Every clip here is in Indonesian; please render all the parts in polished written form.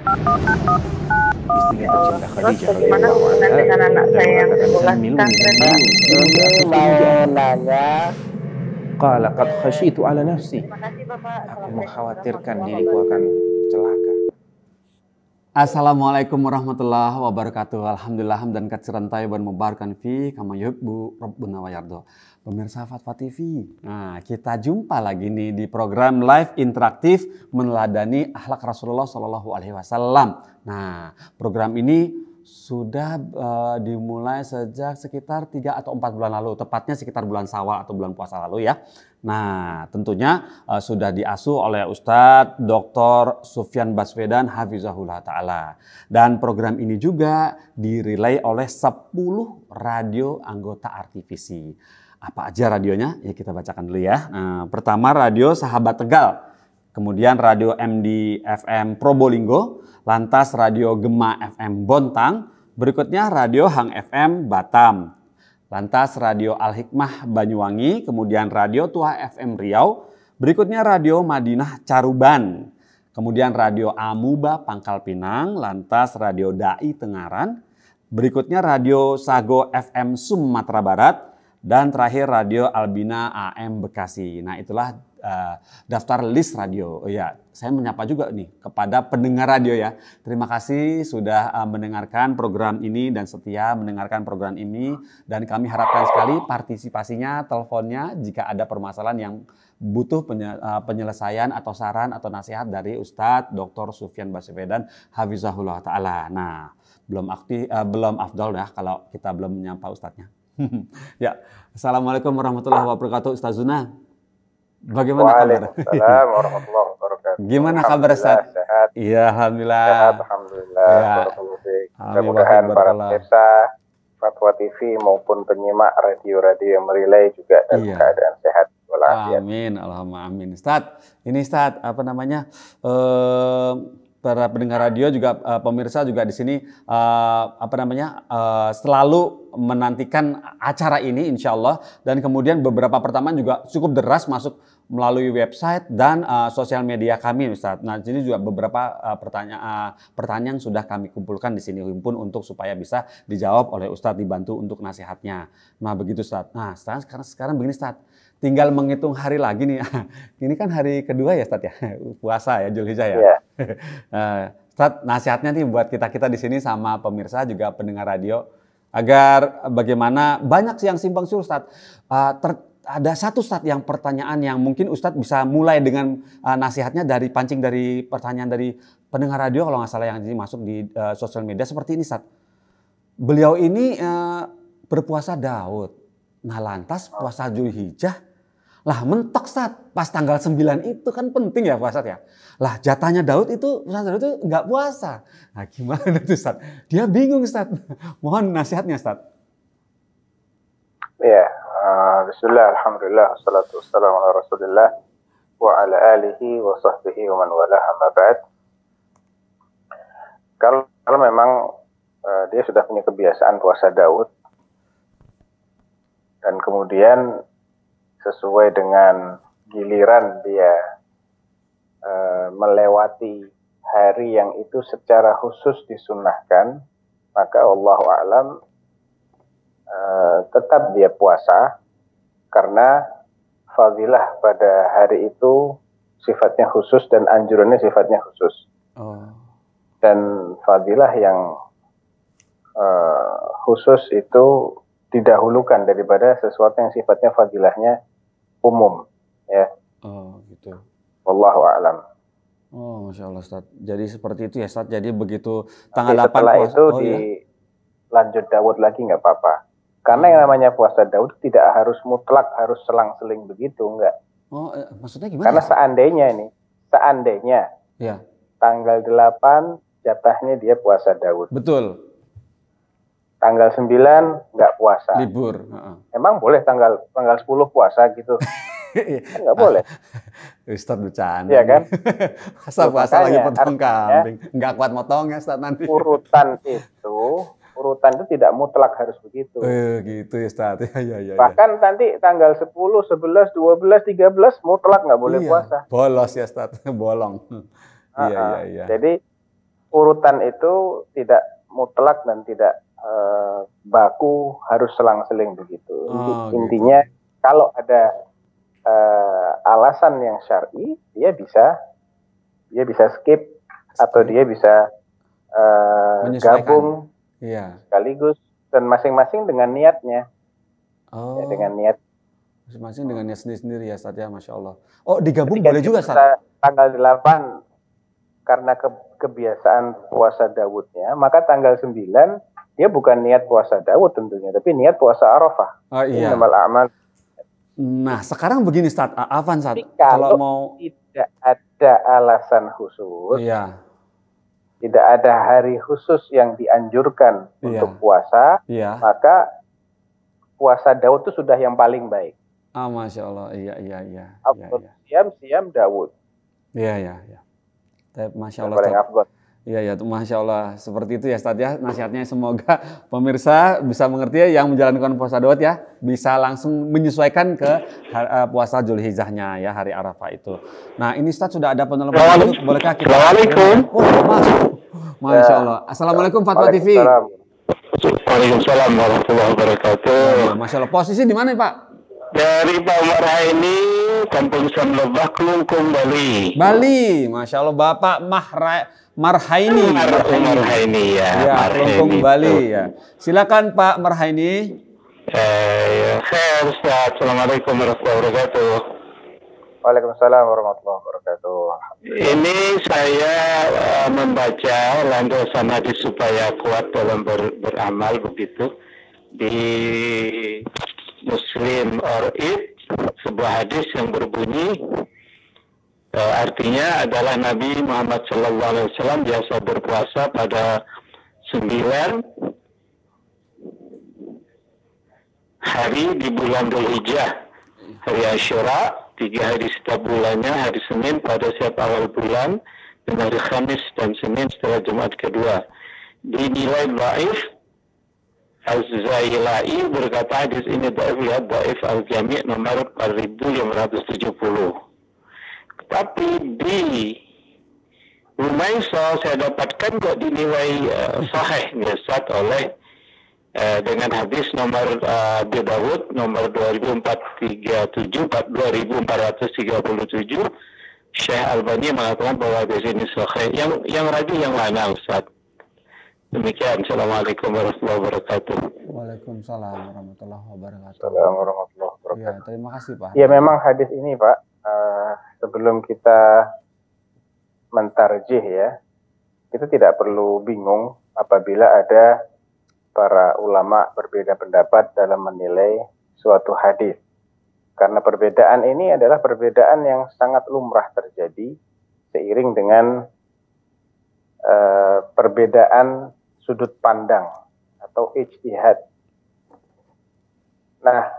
Istrinya tercinta Terus Khadijah bagaimana radhiyallahu hubungan anha dengan anak dan saya yang mengatakan sebelas milu kan Ini mau nanya. qala qad khasyitu ala nafsi. Terima kasih Bapak. Aku Assalamualaikum mengkhawatirkan warahmatullahi diriku akan celaka. Assalamualaikum warahmatullahi wabarakatuh. Alhamdulillah hamdan katsiran thayyiban mubarakan fi kama yuhibbu rabbuna wa yarda. Pemirsa Fatwa TV. Nah, kita jumpa lagi nih di program live interaktif meneladani akhlak Rasulullah Shallallahu alaihi wasallam. Nah, program ini sudah dimulai sejak sekitar 3 atau 4 bulan lalu, tepatnya sekitar bulan Syawal atau bulan puasa lalu ya. Nah, tentunya sudah diasuh oleh Ustadz Dr. Sufyan Baswedan Hafizahullah Ta'ala. Dan program ini juga dirilai oleh 10 radio anggota RTVC. Apa aja radionya? Ya kita bacakan dulu ya. Nah, pertama Radio Sahabat Tegal, kemudian Radio MD FM Probolinggo, lantas Radio Gema FM Bontang, berikutnya Radio Hang FM Batam, lantas Radio Al-Hikmah Banyuwangi, kemudian Radio Tua FM Riau, berikutnya Radio Madinah Caruban, kemudian Radio Amuba Pangkal Pinang, lantas Radio Dai Tengaran, berikutnya Radio Sago FM Sumatera Barat, dan terakhir Radio Albina AM Bekasi. Nah itulah daftar list radio. Oh ya, saya menyapa juga nih kepada pendengar radio ya. Terima kasih sudah mendengarkan program ini dan setia mendengarkan program ini. Dan kami harapkan sekali partisipasinya, teleponnya jika ada permasalahan yang butuh penyelesaian atau saran atau nasihat dari Ustadz Dr. Sufyan Baswedan Hafizahullah Ta'ala. Nah, belum afdol ya kalau kita belum menyapa Ustadznya. Ya, Assalamualaikum warahmatullahi wabarakatuh, Ustaz Zuna. Bagaimana kabar? Waalaikumsalam warahmatullahi wabarakatuh. Gimana kabar Ustaz? Sehat. Iya, alhamdulillah. Sehat, alhamdulillah. Ya. Mudah-mudahan para pemirsa Fatwa TV maupun penyimak radio-radio yang merilai juga dalam keadaan sehat walafiat. Amin, Allahumma amin. Ustaz, ini Ustaz, apa namanya? Para pendengar radio juga pemirsa juga di sini selalu menantikan acara ini insya Allah, dan kemudian beberapa pertanyaan juga cukup deras masuk melalui website dan sosial media kami Ustaz. Nah, ini juga beberapa pertanyaan sudah kami kumpulkan di sini himpun untuk supaya bisa dijawab oleh Ustaz, dibantu untuk nasihatnya. Nah, begitu Ustaz. Nah, sekarang begini Ustaz. Tinggal menghitung hari lagi nih. Ini kan hari kedua ya Ustaz ya, puasa ya, Zulhijjah ya. Yeah. Ustaz, nasihatnya nih buat kita di sini sama pemirsa juga pendengar radio agar bagaimana banyak yang simpang siur Ustaz. Ada satu Ustaz yang pertanyaan yang mungkin Ustaz bisa mulai dengan nasihatnya dari pertanyaan dari pendengar radio kalau nggak salah yang masuk di sosial media seperti ini Ustaz. Beliau ini berpuasa Daud. Nah, lantas puasa Zulhijjah. Lah mentok Ustaz, pas tanggal 9 itu kan penting ya puasa ya. Lah jatahnya Daud itu nggak puasa. Nah gimana tuh Ustaz? Dia bingung Ustaz. Mohon nasihatnya Ustaz. Ya, bismillah, alhamdulillah, wassalatu wassalamu ala rasulillah wa ala alihi wa sahbihi wa man wala amma ba'd. Kalau memang dia sudah punya kebiasaan puasa Daud, dan kemudian sesuai dengan giliran dia melewati hari yang itu secara khusus disunnahkan, maka wallahu a'lam tetap dia puasa karena fadilah pada hari itu sifatnya khusus dan anjurannya sifatnya khusus. Dan fadilah yang khusus itu didahulukan daripada sesuatu yang sifatnya fadilahnya umum, ya. Oh, gitu. Wallahu a'lam. Oh, Masya Allah Ustaz. Jadi seperti itu ya Ustaz. Jadi begitu tanggal 8 setelah puasa, itu dilanjut Daud lagi nggak apa-apa. Karena yang namanya puasa Daud tidak harus mutlak, harus selang-seling begitu, enggak. Oh, maksudnya gimana? Karena seandainya ya. Tanggal 8 jatahnya dia puasa Daud. Betul. Tanggal 9 nggak puasa. Libur. Emang boleh tanggal 10 puasa gitu? Kan nggak boleh. Ustaz bercanda. Iya kan? Masa puasa lagi potong kambing. Nggak kuat motongnya Ustaz nanti. Urutan itu tidak mutlak harus begitu. Gitu ya Ustaz. Ya. Bahkan nanti tanggal 10, 11, 12, 13 mutlak nggak boleh puasa. Bolos ya Ustaz. Bolong. Iya. Jadi urutan itu tidak mutlak dan tidak baku harus selang-seling begitu. Intinya gitu. Kalau ada alasan yang syar'i, dia bisa skip atau dia bisa gabung sekaligus, dan masing-masing dengan niatnya. Ya, dengan niat masing-masing dengan niat sendiri-sendiri ya Ustaz ya, Masya Allah. Oh, digabung boleh juga Ustaz? Tanggal 8 karena kebiasaan puasa Dawudnya, maka tanggal 9 dia bukan niat puasa Dawud tentunya, tapi niat puasa Arafah. Oh iya. Nah, sekarang begini Ustaz, Afan Ustaz, kalau mau tidak ada alasan khusus, tidak ada hari khusus yang dianjurkan untuk puasa, maka puasa Daud itu sudah yang paling baik. Masya Allah, iya. Siam Daud. Iya. Masya Allah. Paling afdol. Iya, Masya Allah. Seperti itu ya Ustaz ya, nasihatnya. Semoga pemirsa bisa mengerti ya, yang menjalankan puasa Daud ya, bisa langsung menyesuaikan ke puasa Zulhijjahnya ya, hari Arafah itu. Nah, ini Ustaz sudah ada penelpon. Bolehkah kita? Assalamualaikum. Masya Allah. Assalamualaikum Fatwa TV. Waalaikumsalam warahmatullahi wabarakatuh. Masya Allah. Posisi di mana Pak? Dari Pak Marhaini, Kampung Samlebah, Kelungkung, Bali. Bali, Masya Allah. Bapak Marhaini ya, Kelungkung Bali ya. Silakan Pak Marhaini. Assalamualaikum warahmatullahi wabarakatuh. Waalaikumsalam warahmatullahi wabarakatuh. Ini saya membaca landasan hadis supaya kuat dalam beramal begitu di Muslim or It, sebuah hadis yang berbunyi artinya adalah Nabi Muhammad SAW biasa berpuasa pada 9 hari di bulan Dzulhijjah, hari Asyura, 3 hari setiap bulannya, hari Senin pada setiap awal bulan, dan hari Khamis dan Senin setelah Jumat kedua. Dinilai dhaif. Az-Zailai berkata hadis ini dhaif al-Jami' nomor 4570. Tapi di Rumaisa saya dapatkan kok dinilai sahih biasa oleh dengan hadis nomor Abu Dawud nomor 2437 2437. Syekh Albani mengatakan bahwa hadis ini sahih. Yang ragu yang mana Ustaz? Demikian. Assalamualaikum warahmatullahi wabarakatuh. Waalaikumsalam warahmatullahi wabarakatuh. Assalamualaikum warahmatullahi wabarakatuh. Ya, terima kasih Pak. Ya, memang hadis ini Pak, sebelum kita mentarjih ya, kita tidak perlu bingung apabila ada para ulama berbeda pendapat dalam menilai suatu hadis. Karena perbedaan ini adalah perbedaan yang sangat lumrah terjadi seiring dengan perbedaan sudut pandang atau ijtihad. Nah,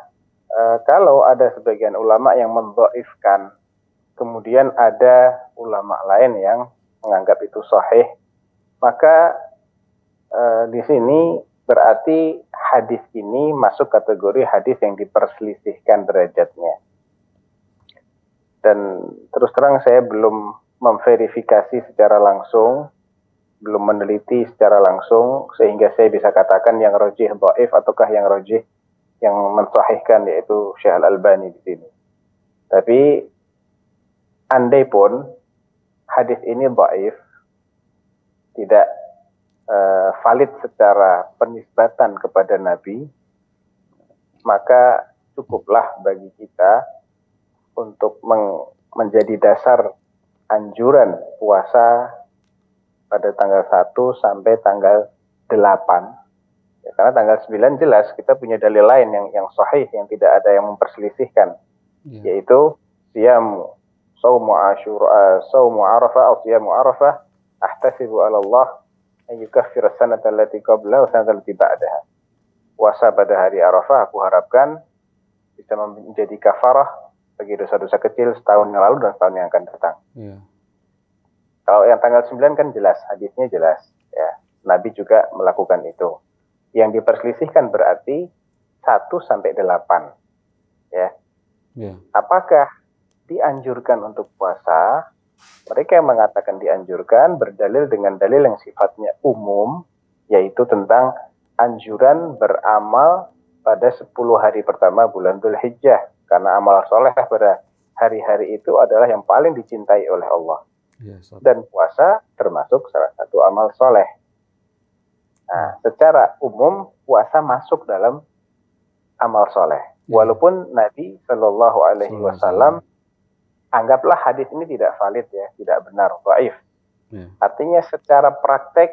kalau ada sebagian ulama yang mendhaifkan, kemudian ada ulama lain yang menganggap itu sahih, maka di sini berarti hadis ini masuk kategori hadis yang diperselisihkan derajatnya. Dan terus terang saya belum memverifikasi secara langsung, belum meneliti secara langsung sehingga saya bisa katakan yang rajih dhaif ataukah yang rajih yang mensahihkan, yaitu Syekh Al-Albani di sini. Tapi andai pun hadis ini dhaif, tidak valid secara penisbatan kepada Nabi, maka cukuplah bagi kita untuk menjadi dasar anjuran puasa pada tanggal 1 sampai tanggal 8. Ya, karena tanggal 9 jelas kita punya dalil lain yang sahih, yang tidak ada yang memperselisihkan, yaitu saumu Arafah atau siyamu Arafah ahtasibu 'ala Allah an yukaffira sanata allati qabla wa sanata allati ba'daha. Puasa pada hari Arafah aku harapkan bisa menjadi kafarah bagi dosa-dosa kecil setahun yang lalu dan setahun yang akan datang. Kalau yang tanggal 9 kan jelas, hadisnya jelas. Ya, Nabi juga melakukan itu. Yang diperselisihkan berarti 1 sampai 8. Ya. Apakah dianjurkan untuk puasa Mereka yang mengatakan dianjurkan berdalil dengan dalil yang sifatnya umum, yaitu tentang anjuran beramal pada 10 hari pertama bulan Dzulhijjah. Karena amal soleh pada hari-hari itu adalah yang paling dicintai oleh Allah. Dan puasa termasuk salah satu amal soleh. Nah, secara umum puasa masuk dalam amal soleh. Walaupun Nabi Shallallahu Alaihi Wasallam anggaplah hadis ini tidak valid ya, tidak benar, dhaif. Artinya secara praktek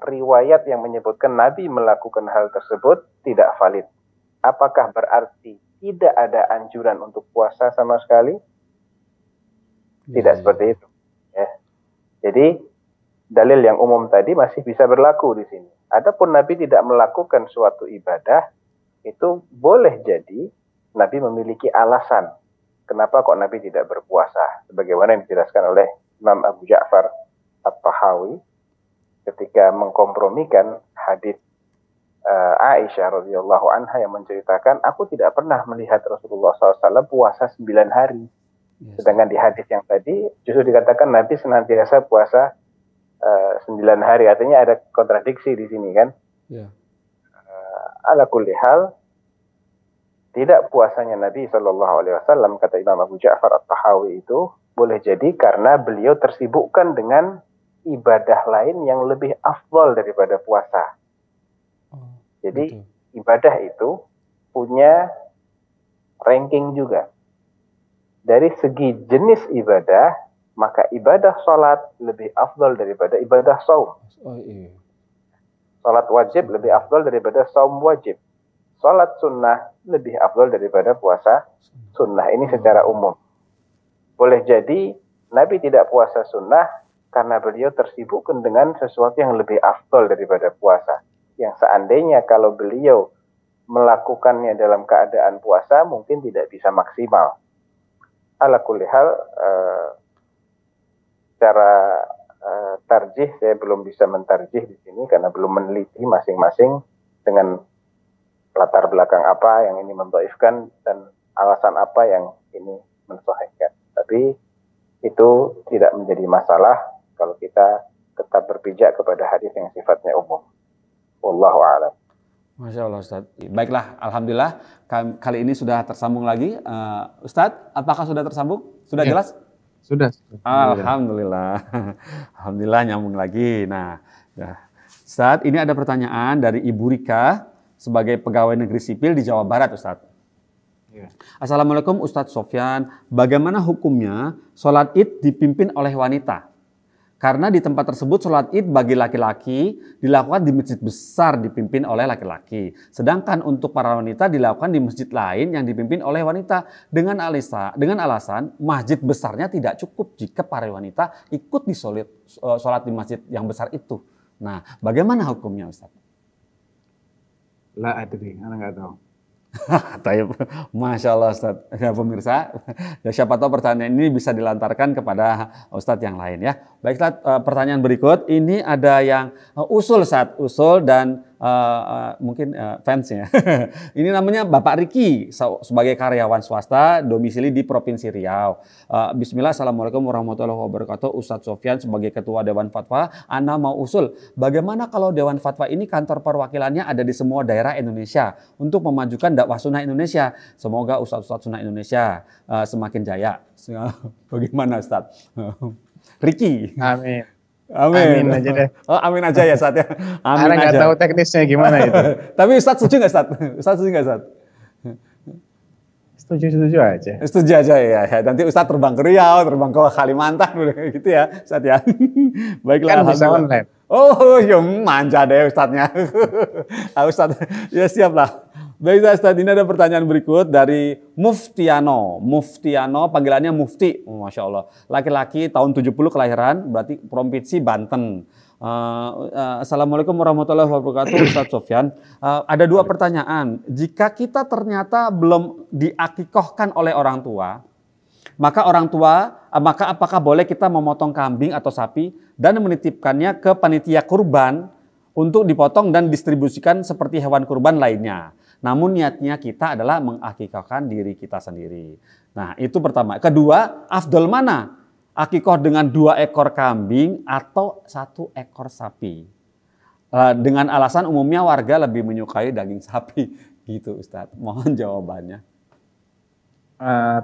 riwayat yang menyebutkan Nabi melakukan hal tersebut tidak valid. Apakah berarti tidak ada anjuran untuk puasa sama sekali? Tidak seperti itu. Ya. Jadi dalil yang umum tadi masih bisa berlaku di sini. Adapun Nabi tidak melakukan suatu ibadah, itu boleh jadi Nabi memiliki alasan. Kenapa kok Nabi tidak berpuasa? Sebagaimana yang dijelaskan oleh Imam Abu Ja'far At-Tahawi ketika mengkompromikan hadis Aisyah radhiyallahu anha yang menceritakan, aku tidak pernah melihat Rasulullah SAW puasa 9 hari. Sedangkan di hadis yang tadi justru dikatakan Nabi senantiasa puasa 9 hari. Artinya ada kontradiksi di sini kan. Ala kulli hal, tidak puasanya Nabi Shallallahu Alaihi Wasallam, kata Imam Abu Ja'far At-Tahawi, itu boleh jadi karena beliau tersibukkan dengan ibadah lain yang lebih afdol daripada puasa. Jadi ibadah itu punya ranking juga. Dari segi jenis ibadah, maka ibadah sholat lebih afdol daripada ibadah saum. Sholat wajib lebih afdol daripada saum wajib. Sholat sunnah lebih afdol daripada puasa sunnah. Ini secara umum. Boleh jadi Nabi tidak puasa sunnah karena beliau tersibukkan dengan sesuatu yang lebih afdol daripada puasa. Yang seandainya kalau beliau melakukannya dalam keadaan puasa mungkin tidak bisa maksimal. Ala kulli hal, secara tarjih saya belum bisa mentarjih di sini karena belum meneliti masing-masing dengan latar belakang apa yang ini mendhaifkan dan alasan apa yang ini mensahihkan. Tapi itu tidak menjadi masalah kalau kita tetap berpijak kepada hadis yang sifatnya umum. Wallahu a'lam. Masya Allah Ustaz. Baiklah, alhamdulillah kali ini sudah tersambung lagi. Ustaz, apakah sudah tersambung? Sudah ya, jelas? Sudah. Alhamdulillah. Alhamdulillah nyambung lagi. Nah, ya. Ustaz, ini ada pertanyaan dari Ibu Rika sebagai pegawai negeri sipil di Jawa Barat, Ustaz. Ya. Assalamualaikum Ustaz Sofyan. Bagaimana hukumnya sholat id dipimpin oleh wanita? Karena di tempat tersebut sholat id bagi laki-laki dilakukan di masjid besar dipimpin oleh laki-laki. Sedangkan untuk para wanita dilakukan di masjid lain yang dipimpin oleh wanita dengan alasan masjid besarnya tidak cukup jika para wanita ikut di sholat di masjid yang besar itu. Nah, bagaimana hukumnya Ustaz? La adri, anak nggak tahu. Masya Allah Ustaz. Ya, pemirsa, ya, siapa tahu pertanyaan ini bisa dilantarkan kepada Ustadz yang lain ya. Baik Ustaz, pertanyaan berikut ini ada yang usul Ustaz, usul dan mungkin fansnya. Ini namanya Bapak Riki sebagai karyawan swasta domisili di Provinsi Riau. Bismillah, Assalamualaikum warahmatullahi wabarakatuh. Ustadz Sofyan sebagai Ketua Dewan Fatwa, Ana mau usul bagaimana kalau Dewan Fatwa ini kantor perwakilannya ada di semua daerah Indonesia untuk memajukan dakwah sunnah Indonesia. Semoga Ustadz Sunnah Indonesia semakin jaya. Bagaimana Ustadz? Riki. Amin. Amin. Amin aja deh. Oh, amin aja ya Ustadz ya. Amin aja. Nggak tahu teknisnya gimana itu. Tapi Ustadz setuju nggak Ustadz? Ustadz setuju nggak Ustadz? Setuju aja. Setuju aja ya. Nanti Ustadz terbang ke Riau, terbang ke Kalimantan gitu ya Ustadz ya. Baiklah. Kan bisa online. Oh, ya manja deh Ustadznya. Ustadz, ya siap lah. Baik Ustadz, ini ada pertanyaan berikut dari Muftiano. Muftiano, panggilannya Mufti. Masya Allah. Laki-laki tahun 70 kelahiran, berarti Provinsi Banten. Assalamualaikum warahmatullahi wabarakatuh Ustadz Sofyan. Ada dua pertanyaan. Jika kita ternyata belum diakikohkan oleh orang tua, maka apakah boleh kita memotong kambing atau sapi dan menitipkannya ke panitia kurban untuk dipotong dan distribusikan seperti hewan kurban lainnya? Namun niatnya kita adalah mengakikahkan diri kita sendiri. Nah itu pertama. Kedua, afdol mana? akikoh dengan 2 ekor kambing atau 1 ekor sapi? Dengan alasan umumnya warga lebih menyukai daging sapi, gitu Ustadz. Mohon jawabannya.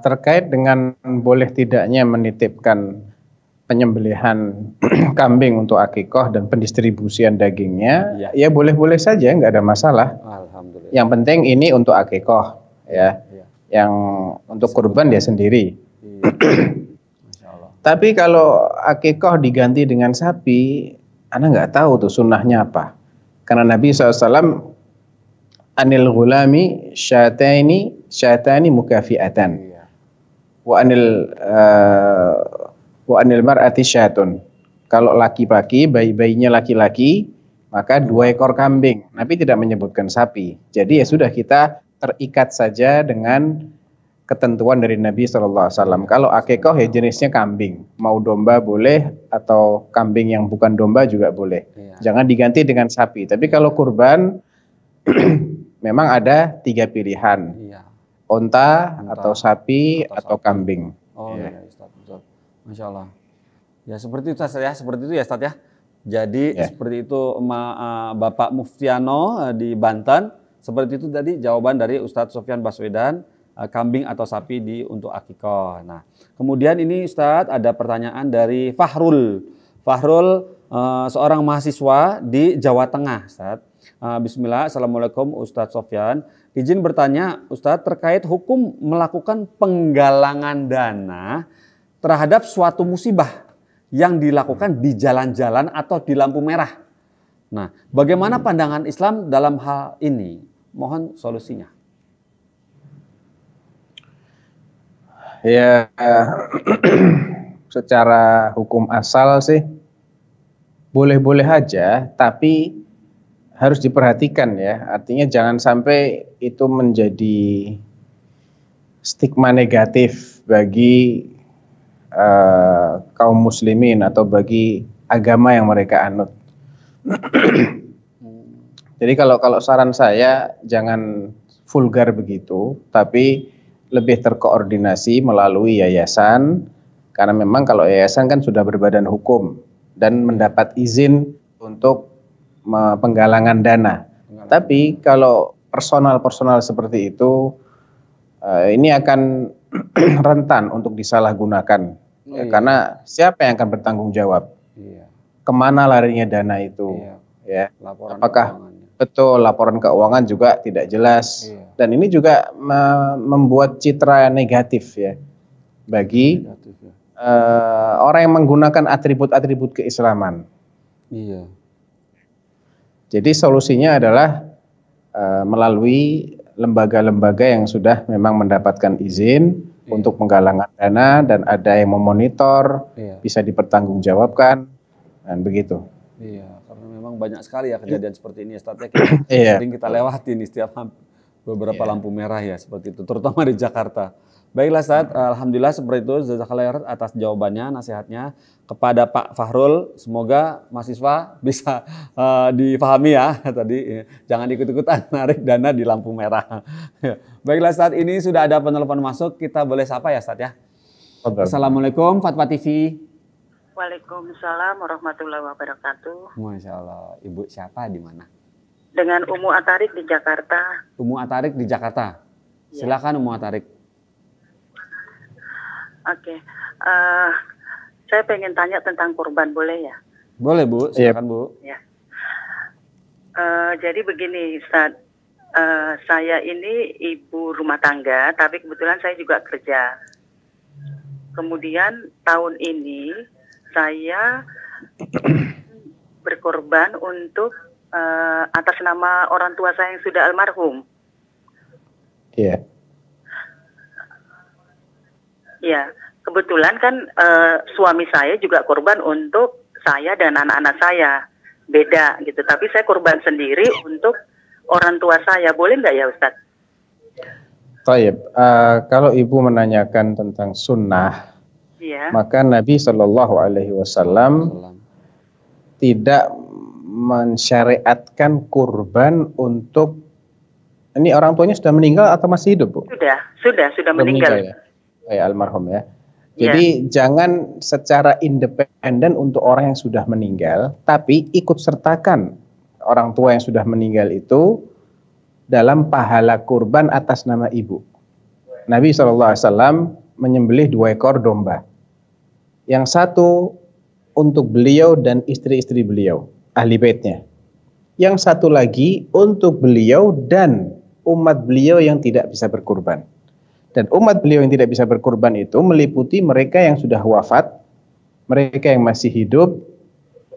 Terkait dengan boleh tidaknya menitipkan penyembelihan kambing untuk akikoh dan pendistribusian dagingnya, ya boleh-boleh saja, nggak ada masalah. Alhamdulillah. Yang penting ini untuk akikoh, ya. Yang untuk kurban dia sendiri. Masya Allah. Tapi kalau akikoh diganti dengan sapi, Ana nggak tahu tuh sunnahnya apa. Karena Nabi SAW anil ghulami syatani mukafiatan. Wa anil mar'ati syatun. Kalau laki-laki, bayi-bayinya laki-laki, maka 2 ekor kambing. Nabi tidak menyebutkan sapi. Jadi ya sudah, kita terikat saja dengan ketentuan dari Nabi SAW. Kalau akikoh ya jenisnya kambing. Mau domba boleh, atau kambing yang bukan domba juga boleh. Jangan diganti dengan sapi. Tapi kalau kurban, memang ada 3 pilihan. Onta, atau sapi, atau kambing. Oh iya, Ustaz, betul. Masya Allah. Ya seperti itu ya, seperti itu ya Ustaz ya. Jadi seperti itu Bapak Muftiano di Banten. Seperti itu tadi jawaban dari Ustadz Sofyan Baswedan, kambing atau sapi untuk akikoh. Nah, kemudian ini Ustadz ada pertanyaan dari Fahrul. Fahrul seorang mahasiswa di Jawa Tengah, Ustadz. Bismillah, Assalamualaikum Ustadz Sofyan. Izin bertanya Ustadz terkait hukum melakukan penggalangan dana terhadap suatu musibah yang dilakukan di jalan-jalan atau di lampu merah. Nah, bagaimana pandangan Islam dalam hal ini? Mohon solusinya. Ya, secara hukum asal sih boleh-boleh aja, tapi harus diperhatikan ya. Artinya jangan sampai itu menjadi stigma negatif bagi kaum muslimin atau bagi agama yang mereka anut. Jadi kalau saran saya jangan vulgar begitu, tapi lebih terkoordinasi melalui yayasan, karena memang kalau yayasan kan sudah berbadan hukum dan mendapat izin untuk penggalangan dana. Tapi kalau personal seperti itu, ini akan rentan untuk disalahgunakan. Karena siapa yang akan bertanggung jawab? Kemana larinya dana itu? Ya, apakah betul laporan keuangan juga tidak jelas, dan ini juga membuat citra negatif ya bagi orang yang menggunakan atribut-atribut keislaman. Jadi solusinya adalah melalui lembaga-lembaga yang sudah memang mendapatkan izin untuk penggalangan dana dan ada yang memonitor, bisa dipertanggungjawabkan dan begitu. Iya, karena memang banyak sekali ya kejadian seperti ini, Ustaz. Sering kita lewati nih setiap beberapa lampu merah ya seperti itu, terutama di Jakarta. Baiklah Ustaz, alhamdulillah seperti itu. Jazakallahu atas jawabannya, nasihatnya kepada Pak Fahrul. Semoga mahasiswa bisa dipahami ya tadi. Jangan ikut-ikutan narik dana di lampu merah. Baiklah Ustaz, ini sudah ada penelpon masuk. Kita boleh sapa ya Ustaz ya. Assalamualaikum Fatwa TV. Waalaikumsalam warahmatullahi wabarakatuh. Masya Allah. Ibu siapa di mana? Dengan Umu Atarik di Jakarta. Umu Atarik di Jakarta. Silakan Umu Atarik. Oke. Saya pengen tanya tentang kurban, boleh ya? Boleh Bu, silakan Bu. Ya. Jadi begini Ustaz. Saya ini ibu rumah tangga, tapi kebetulan saya juga kerja. Kemudian tahun ini saya berkorban untuk atas nama orang tua saya yang sudah almarhum. Iya. Ya, kebetulan kan suami saya juga korban untuk saya dan anak-anak saya. Beda gitu, tapi saya korban sendiri untuk orang tua saya. Boleh nggak ya Ustadz? Taib, kalau Ibu menanyakan tentang sunnah, maka Nabi SAW tidak mensyariatkan kurban untuk, ini orang tuanya sudah meninggal atau masih hidup Bu? Sudah meninggal. Ya, almarhum ya. Jadi jangan secara independen untuk orang yang sudah meninggal, tapi ikut sertakan orang tua yang sudah meninggal itu dalam pahala kurban atas nama ibu. Nabi SAW menyembelih 2 ekor domba. Yang satu untuk beliau dan istri-istri beliau, ahli baitnya. Yang satu lagi untuk beliau dan umat beliau yang tidak bisa berkurban. Dan umat beliau yang tidak bisa berkurban itu meliputi mereka yang sudah wafat, mereka yang masih hidup,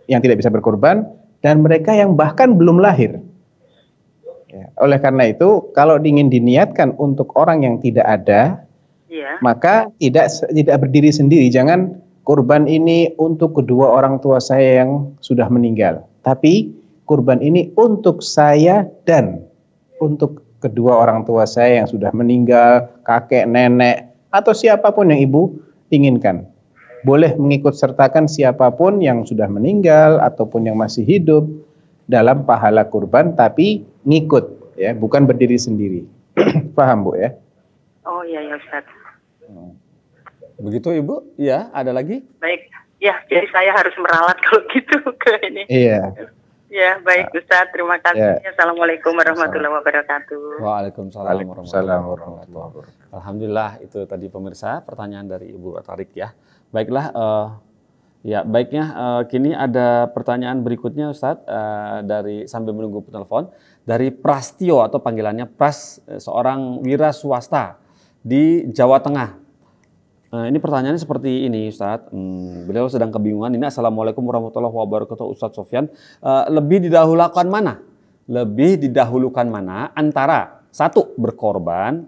yang tidak bisa berkurban, dan mereka yang bahkan belum lahir. Ya, oleh karena itu, kalau ingin diniatkan untuk orang yang tidak ada, maka tidak berdiri sendiri. Jangan kurban ini untuk kedua orang tua saya yang sudah meninggal. Tapi kurban ini untuk saya dan untuk kedua orang tua saya yang sudah meninggal, kakek, nenek, atau siapapun yang ibu inginkan. Boleh mengikut sertakan siapapun yang sudah meninggal ataupun yang masih hidup dalam pahala kurban, tapi ngikut, ya, bukan berdiri sendiri. Paham, Bu, ya? Oh iya, ya Ustaz. Begitu Ibu? Ya, ada lagi? Baik, ya, jadi saya harus meralat kalau gitu ke ini. Iya. Ya, baik Ustaz, terima kasih. Ya. Assalamualaikum warahmatullahi wabarakatuh. Waalaikumsalam warahmatullahi wabarakatuh. Alhamdulillah, itu tadi pemirsa pertanyaan dari Ibu Tarik ya. Baiklah, ya baiknya kini ada pertanyaan berikutnya Ustadz dari sambil menunggu penelpon dari Prastio atau panggilannya Pras, seorang wira swasta di Jawa Tengah. Ini pertanyaannya seperti ini Ustadz, beliau sedang kebingungan ini. Assalamualaikum warahmatullahi wabarakatuh Ustadz Sofyan. Lebih didahulukan mana? Lebih didahulukan mana antara satu berkorban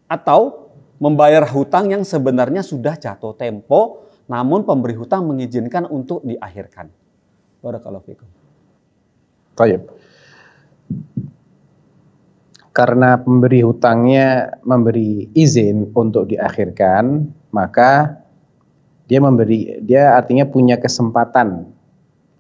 atau membayar hutang yang sebenarnya sudah jatuh tempo namun pemberi hutang mengizinkan untuk diakhirkan? Barakallahu fikum. Baik. Karena pemberi hutangnya memberi izin untuk diakhirkan, maka dia artinya punya kesempatan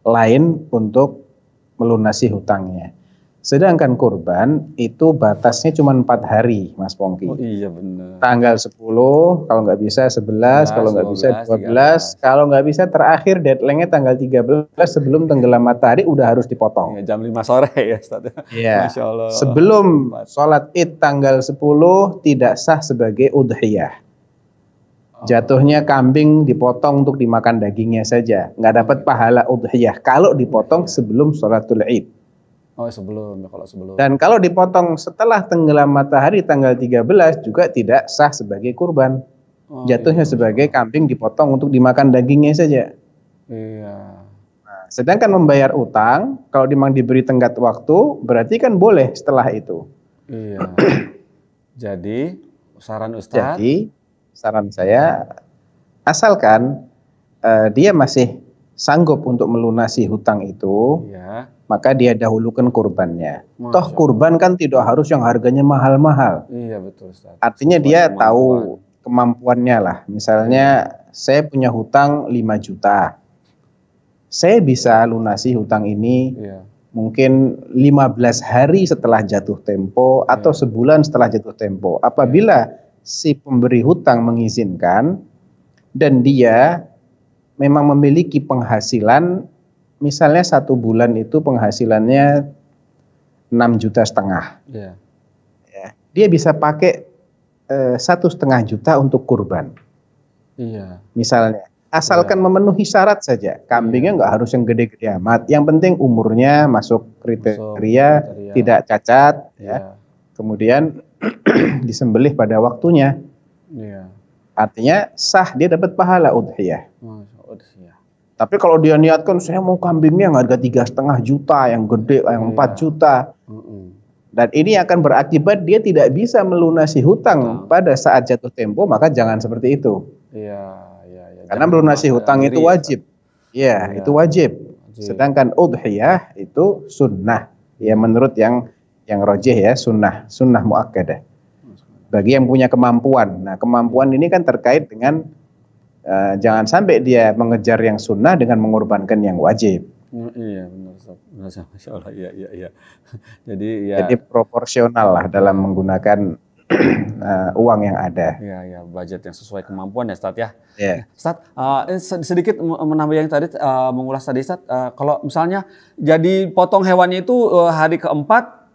lain untuk melunasi hutangnya. Sedangkan kurban itu batasnya cuma 4 hari, Mas Pongki. Oh iya benar. Tanggal 10, kalau nggak bisa 11, kalau nggak bisa 12, 13. Kalau nggak bisa terakhir deadline-nya tanggal 13 sebelum tenggelam matahari udah harus dipotong. Ya, jam 5 sore ya Ustaz. Iya. Masya Allah. Sebelum sholat Id tanggal 10 tidak sah sebagai udhiyah. Jatuhnya kambing dipotong untuk dimakan dagingnya saja. Nggak dapat pahala udhiyah kalau dipotong sebelum sholatul Id. Oh sebelum, kalau sebelum. Dan kalau dipotong setelah tenggelam matahari tanggal 13 juga tidak sah sebagai kurban. Jatuhnya sebagai kambing dipotong untuk dimakan dagingnya saja. Iya. Nah, sedangkan membayar utang, kalau memang diberi tenggat waktu, berarti kan boleh setelah itu. Iya. Jadi saran Ustaz. Jadi saran saya, asalkan dia masih sanggup untuk melunasi hutang itu, iya, maka dia dahulukan kurbannya. Toh kurban kan tidak harus yang harganya mahal-mahal. Iya betul Ustaz. Artinya dia tahu kemampuannya lah. Misalnya saya punya hutang 5 juta. Saya bisa lunasi hutang ini mungkin 15 hari setelah jatuh tempo atau sebulan setelah jatuh tempo. Apabila si pemberi hutang mengizinkan dan dia memang memiliki penghasilan, misalnya 1 bulan itu penghasilannya 6,5 juta. Ya. Dia bisa pakai 1,5 juta untuk kurban. Iya. Misalnya, asalkan memenuhi syarat saja. Kambingnya nggak harus yang gede-gede amat. Yang penting umurnya masuk kriteria, tidak cacat, ya. Kemudian disembelih pada waktunya. Iya. Artinya sah, dia dapat pahala udhiyah. Tapi kalau dia niatkan saya mau kambingnya yang harga 3,5 juta, yang gede, yang 4 juta. Dan ini akan berakibat dia tidak bisa melunasi hutang pada saat jatuh tempo, maka jangan seperti itu. Karena melunasi hutang itu wajib. Iya, itu wajib. Sedangkan udhiyah itu sunnah. Ya menurut yang rojih ya, sunnah muakkadah. Bagi yang punya kemampuan. Nah, kemampuan ini kan terkait dengan jangan sampai dia mengejar yang sunnah dengan mengorbankan yang wajib. Iya benar, Masya Allah. Iya. Jadi proporsional lah dalam menggunakan uang yang ada. Ya, budget yang sesuai kemampuan ya, Ustadz ya. Yeah. Ustadz, sedikit menambah yang tadi, mengulas tadi, Ustadz. Kalau misalnya jadi potong hewannya itu hari keempat,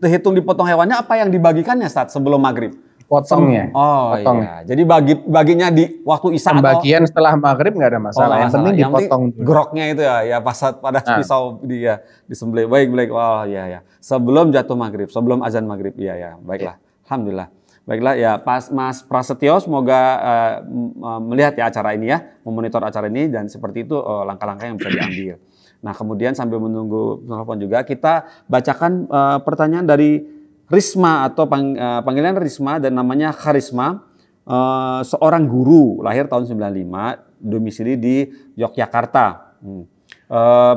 hitung dipotong hewannya, apa yang dibagikannya, Ustadz, sebelum maghrib? Potongnya. Iya. Jadi baginya di waktu isya. Pembagian setelah maghrib nggak ada masalah. Yang penting dipotong. Groknya itu ya pas pada pisau dia disembelih. Baik. Oh iya. Sebelum jatuh maghrib, sebelum azan maghrib. Iya. Baiklah. Alhamdulillah. Baiklah ya, Mas Prasetyo, semoga melihat ya acara ini ya, memonitor acara ini, dan seperti itu langkah-langkah yang bisa diambil. Nah, kemudian sambil menunggu telepon juga, kita bacakan pertanyaan dari Risma atau panggilan Risma dan namanya Karisma, seorang guru lahir tahun 95, domisili di Yogyakarta.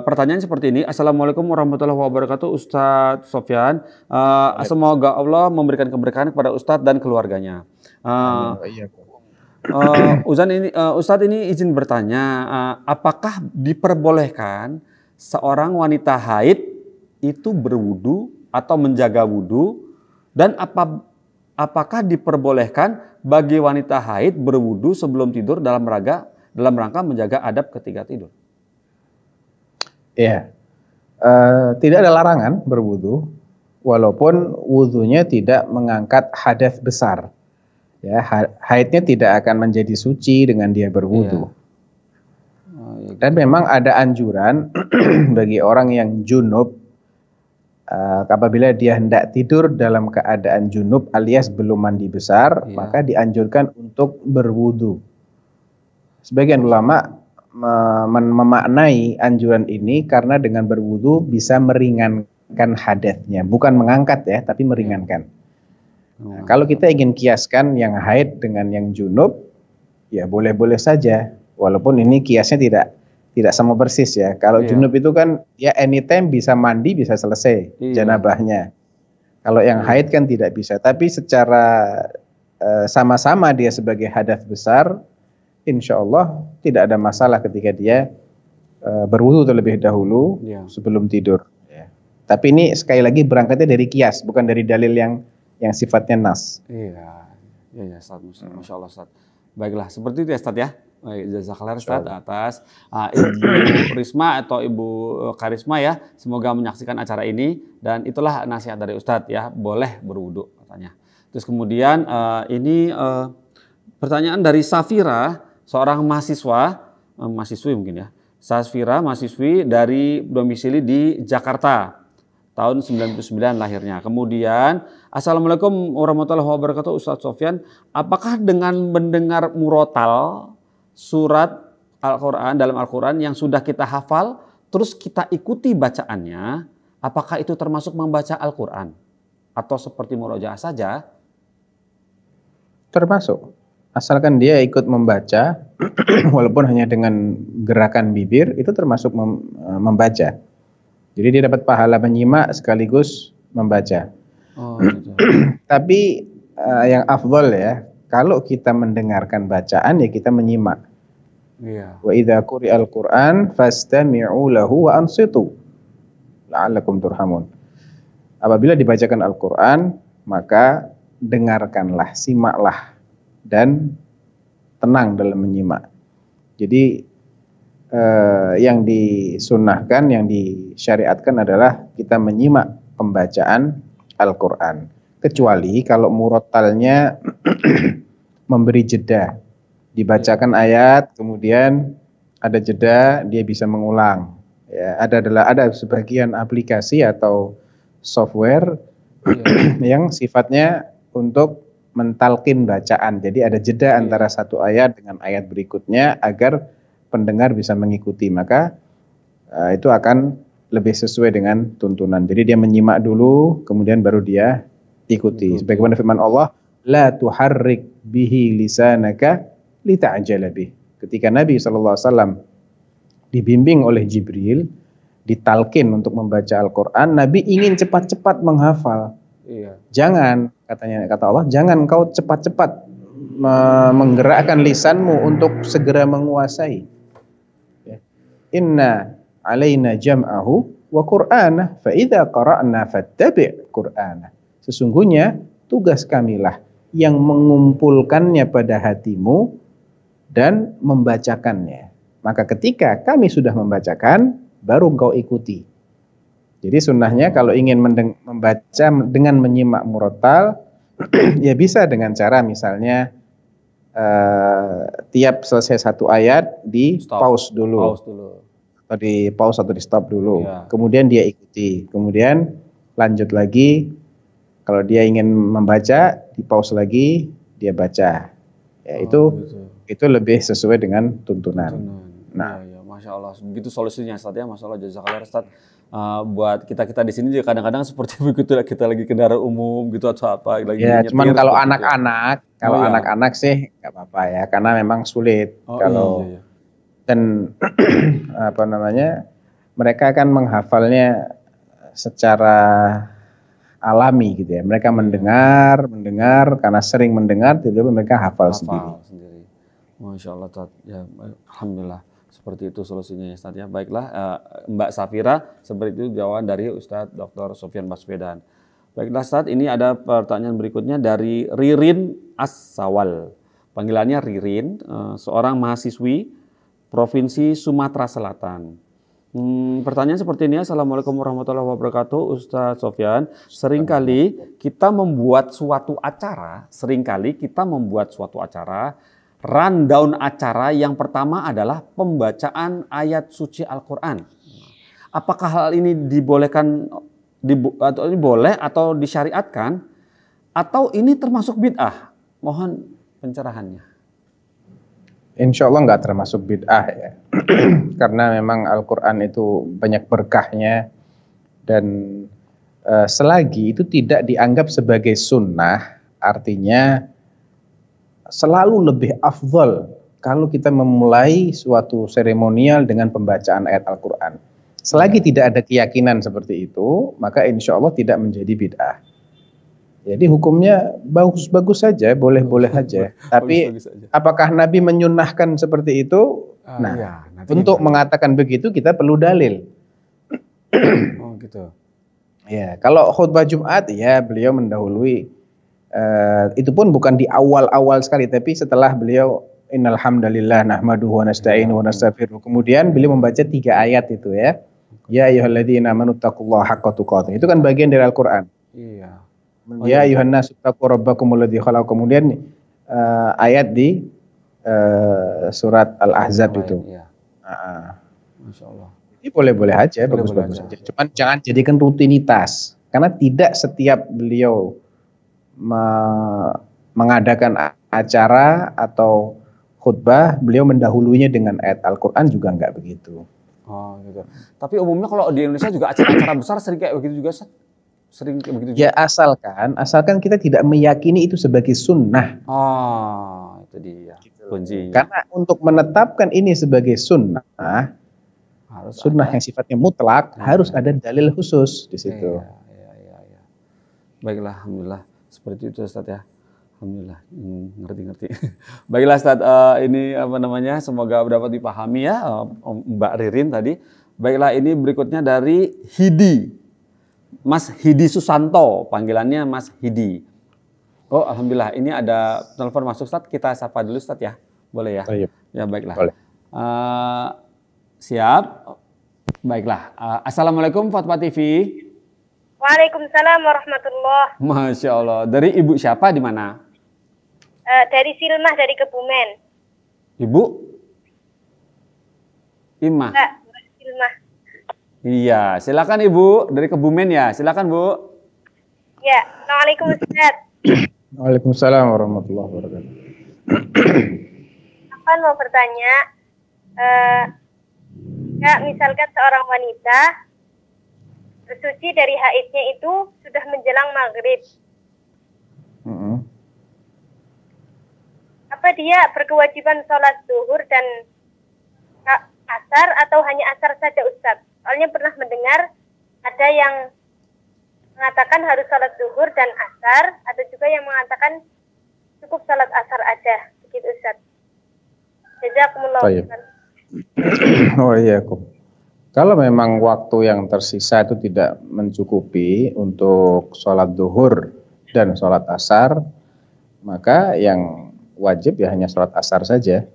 Pertanyaan seperti ini. Assalamualaikum warahmatullahi wabarakatuh, Ustadz Sofyan. Semoga Allah memberikan keberkahan kepada Ustadz dan keluarganya. Ustadz ini izin bertanya, apakah diperbolehkan seorang wanita haid itu berwudu atau menjaga wudu, dan apakah diperbolehkan bagi wanita haid berwudu sebelum tidur dalam rangka menjaga adab ketika tidur? Ya, tidak ada larangan berwudu, walaupun wudunya tidak mengangkat hadas besar. Ya, haidnya tidak akan menjadi suci dengan dia berwudu. Dan memang ada anjuran bagi orang yang junub, apabila dia hendak tidur dalam keadaan junub alias belum mandi besar, maka dianjurkan untuk berwudu. Sebagian ulama memaknai anjuran ini karena dengan berwudu bisa meringankan hadatnya, bukan mengangkat ya, tapi meringankan. Nah, kalau kita ingin kiaskan yang haid dengan yang junub, ya boleh-boleh saja, walaupun ini kiasnya tidak sama persis ya. Kalau junub itu kan ya anytime bisa mandi, bisa selesai janabahnya. Kalau yang haid kan tidak bisa. Tapi secara sama-sama dia sebagai hadas besar, insya Allah tidak ada masalah ketika dia berwudu terlebih dahulu sebelum tidur. Ya. Tapi ini sekali lagi berangkatnya dari kias, bukan dari dalil yang sifatnya nas. Iya, Ustaz. Masya Allah, Ustaz. Baiklah, seperti itu ya, Ustaz ya. Jazakallah Ustaz atas Ibu Risma atau Ibu Karisma ya, semoga menyaksikan acara ini, dan itulah nasihat dari Ustaz ya, boleh berwudu katanya. Terus kemudian ini pertanyaan dari Safira, seorang mahasiswi mungkin ya, Safira mahasiswi dari domisili di Jakarta, tahun 99 lahirnya. Kemudian, Assalamualaikum warahmatullahi wabarakatuh, Ustadz Sofyan, apakah dengan mendengar murotal surat Al-Quran dalam Al-Quran yang sudah kita hafal, terus kita ikuti bacaannya, apakah itu termasuk membaca Al-Quran? Atau seperti murojaah saja? Termasuk. Asalkan dia ikut membaca, walaupun hanya dengan gerakan bibir, itu termasuk membaca. Jadi dia dapat pahala menyimak sekaligus membaca. Tapi yang afdol ya, kalau kita mendengarkan bacaan ya kita menyimak. Wa idza quri'al Qur'an fastami'u lahu wa ansitu la'allakum turhamun. Apabila dibacakan Al-Qur'an, maka dengarkanlah, simaklah, dan tenang dalam menyimak. Jadi yang disunnahkan, yang disyariatkan adalah kita menyimak pembacaan Al-Quran. Kecuali kalau murotalnya memberi jeda. Dibacakan ayat, kemudian ada jeda, dia bisa mengulang. Ya, ada sebagian aplikasi atau software yang sifatnya untuk mentalkin bacaan. Jadi ada jeda antara satu ayat dengan ayat berikutnya agar pendengar bisa mengikuti. Maka itu akan lebih sesuai dengan tuntunan. Jadi dia menyimak dulu, kemudian baru dia ikuti. Sebagaimana firman Allah, la tuharrik bihi lisanaka lita'jala bih. Ketika Nabi SAW dibimbing oleh Jibril, ditalkin untuk membaca Al-Quran, Nabi ingin cepat-cepat menghafal. Jangan, kata Allah, jangan kau cepat-cepat menggerakkan lisanmu untuk segera menguasai. Inna alaina jam'ahu wa qur'anah fa idza qara'na fattabi' qur'anah. Sesungguhnya tugas kamilah yang mengumpulkannya pada hatimu dan membacakannya. Maka ketika kami sudah membacakan, baru engkau ikuti. Jadi sunnahnya kalau ingin membaca dengan menyimak murattal, ya bisa dengan cara misalnya tiap selesai satu ayat di pause dulu. Atau di pause atau di stop dulu. Ya. Kemudian dia ikuti. Kemudian lanjut lagi. Kalau dia ingin membaca, di pause lagi, dia baca. Ya, itu lebih sesuai dengan tuntunan. Nah, ya, Masya Allah, begitu solusinya Ustaz ya, Masya Allah, jazakallah Ustaz. Buat kita di sini juga kadang-kadang seperti begitu kita lagi kendaraan umum gitu atau apa lagi. Ya, cuman kalau anak-anak, anak-anak sih nggak apa-apa ya, karena memang sulit kalau dan apa namanya, mereka kan menghafalnya secara alami gitu ya. Mereka mendengar karena sering mendengar, tiba-tiba mereka hafal sendiri. Masya Allah, Ustaz. Ya, alhamdulillah. Seperti itu solusinya ya Ustaz ya. Baiklah Mbak Safira, seperti itu jawaban dari Ustaz Dr. Sofyan Baswedan. Baiklah Ustaz, ini ada pertanyaan berikutnya dari Ririn As-Sawal. Panggilannya Ririn, seorang mahasiswi Provinsi Sumatera Selatan. Pertanyaan seperti ini, Assalamualaikum warahmatullahi wabarakatuh Ustaz Sofyan. Seringkali kita membuat suatu acara, rundown acara yang pertama adalah pembacaan ayat suci Al-Quran. Apakah hal ini dibolehkan, boleh atau disyariatkan, atau ini termasuk bid'ah? Mohon pencerahannya. Insya Allah nggak termasuk bid'ah ya, karena memang Al-Quran itu banyak berkahnya dan selagi itu tidak dianggap sebagai sunnah, artinya selalu lebih afdol kalau kita memulai suatu seremonial dengan pembacaan ayat Al-Quran. Selagi tidak ada keyakinan seperti itu, maka insya Allah tidak menjadi bid'ah. Jadi hukumnya bagus-bagus saja, boleh-boleh saja. Tapi apakah Nabi menyunnahkan seperti itu? Nah, untuk mengatakan begitu kita perlu dalil. Oh gitu. Ya, kalau khutbah Jumat ya beliau mendahului. Itu pun bukan di awal-awal sekali, tapi setelah beliau innal hamdalillah nahmaduhu wa nasta'inuhu wa nastaghfiruh. Kemudian beliau membaca 3 ayat itu ya. Ya ayyuhalladzina amanu taqullaha haqqa tuqatih. Itu kan bagian dari Al-Qur'an. Iya. Ya ayyuhan nasu taqu rabbakumul ladzi khalaqakum. Kemudian ayat di surat Al-Ahzab itu. Iya. Masya Allah. Ini boleh-boleh aja, bagus-bagus aja. Cuman jangan jadikan rutinitas. Karena tidak setiap beliau mengadakan acara atau khutbah, beliau mendahulunya dengan ayat Al-Quran juga enggak begitu. Oh gitu. Tapi umumnya kalau di Indonesia juga acara-acara besar sering kayak begitu juga, sering kayak begitu juga. Ya asalkan kita tidak meyakini itu sebagai sunnah. Oh, itu dia kuncinya. Karena untuk menetapkan ini sebagai sunnah, sunnah yang sifatnya mutlak, harus ada dalil khusus di situ. Iya. Baiklah, alhamdulillah. Seperti itu Ustaz ya. Alhamdulillah, ngerti. Baiklah Ustaz, ini apa namanya, semoga dapat dipahami ya Mbak Ririn tadi. Baiklah, ini berikutnya dari Hidi. Mas Hidi Susanto, panggilannya Mas Hidi. Oh, alhamdulillah, ini ada telepon masuk Ustaz, kita sapa dulu Ustaz ya. Boleh ya? Iya. Ya, baiklah. Boleh. Siap. Baiklah. Assalamualaikum Fatwa TV. Waalaikumsalam warahmatullahi. Masya Allah. Dari Ibu siapa, di mana? Dari Silmah, dari Kebumen. Ibu? Imah? Mbak Silmah. Iya, silakan Ibu. Dari Kebumen ya, silakan Bu. Ya, Assalamualaikum Ustaz. Waalaikumsalam warahmatullahi wabarakatuh. Apa mau bertanya, ya, misalkan seorang wanita bersuci dari haidnya itu sudah menjelang maghrib. Apa dia berkewajiban sholat zuhur dan asar atau hanya asar saja Ustaz? Soalnya pernah mendengar ada yang mengatakan harus sholat zuhur dan asar, ada juga yang mengatakan cukup sholat asar aja, begitu Ustaz. Jazakumullah khairan. Oh iya, kalau memang waktu yang tersisa itu tidak mencukupi untuk sholat zuhur dan sholat asar, maka yang wajib ya hanya sholat asar saja.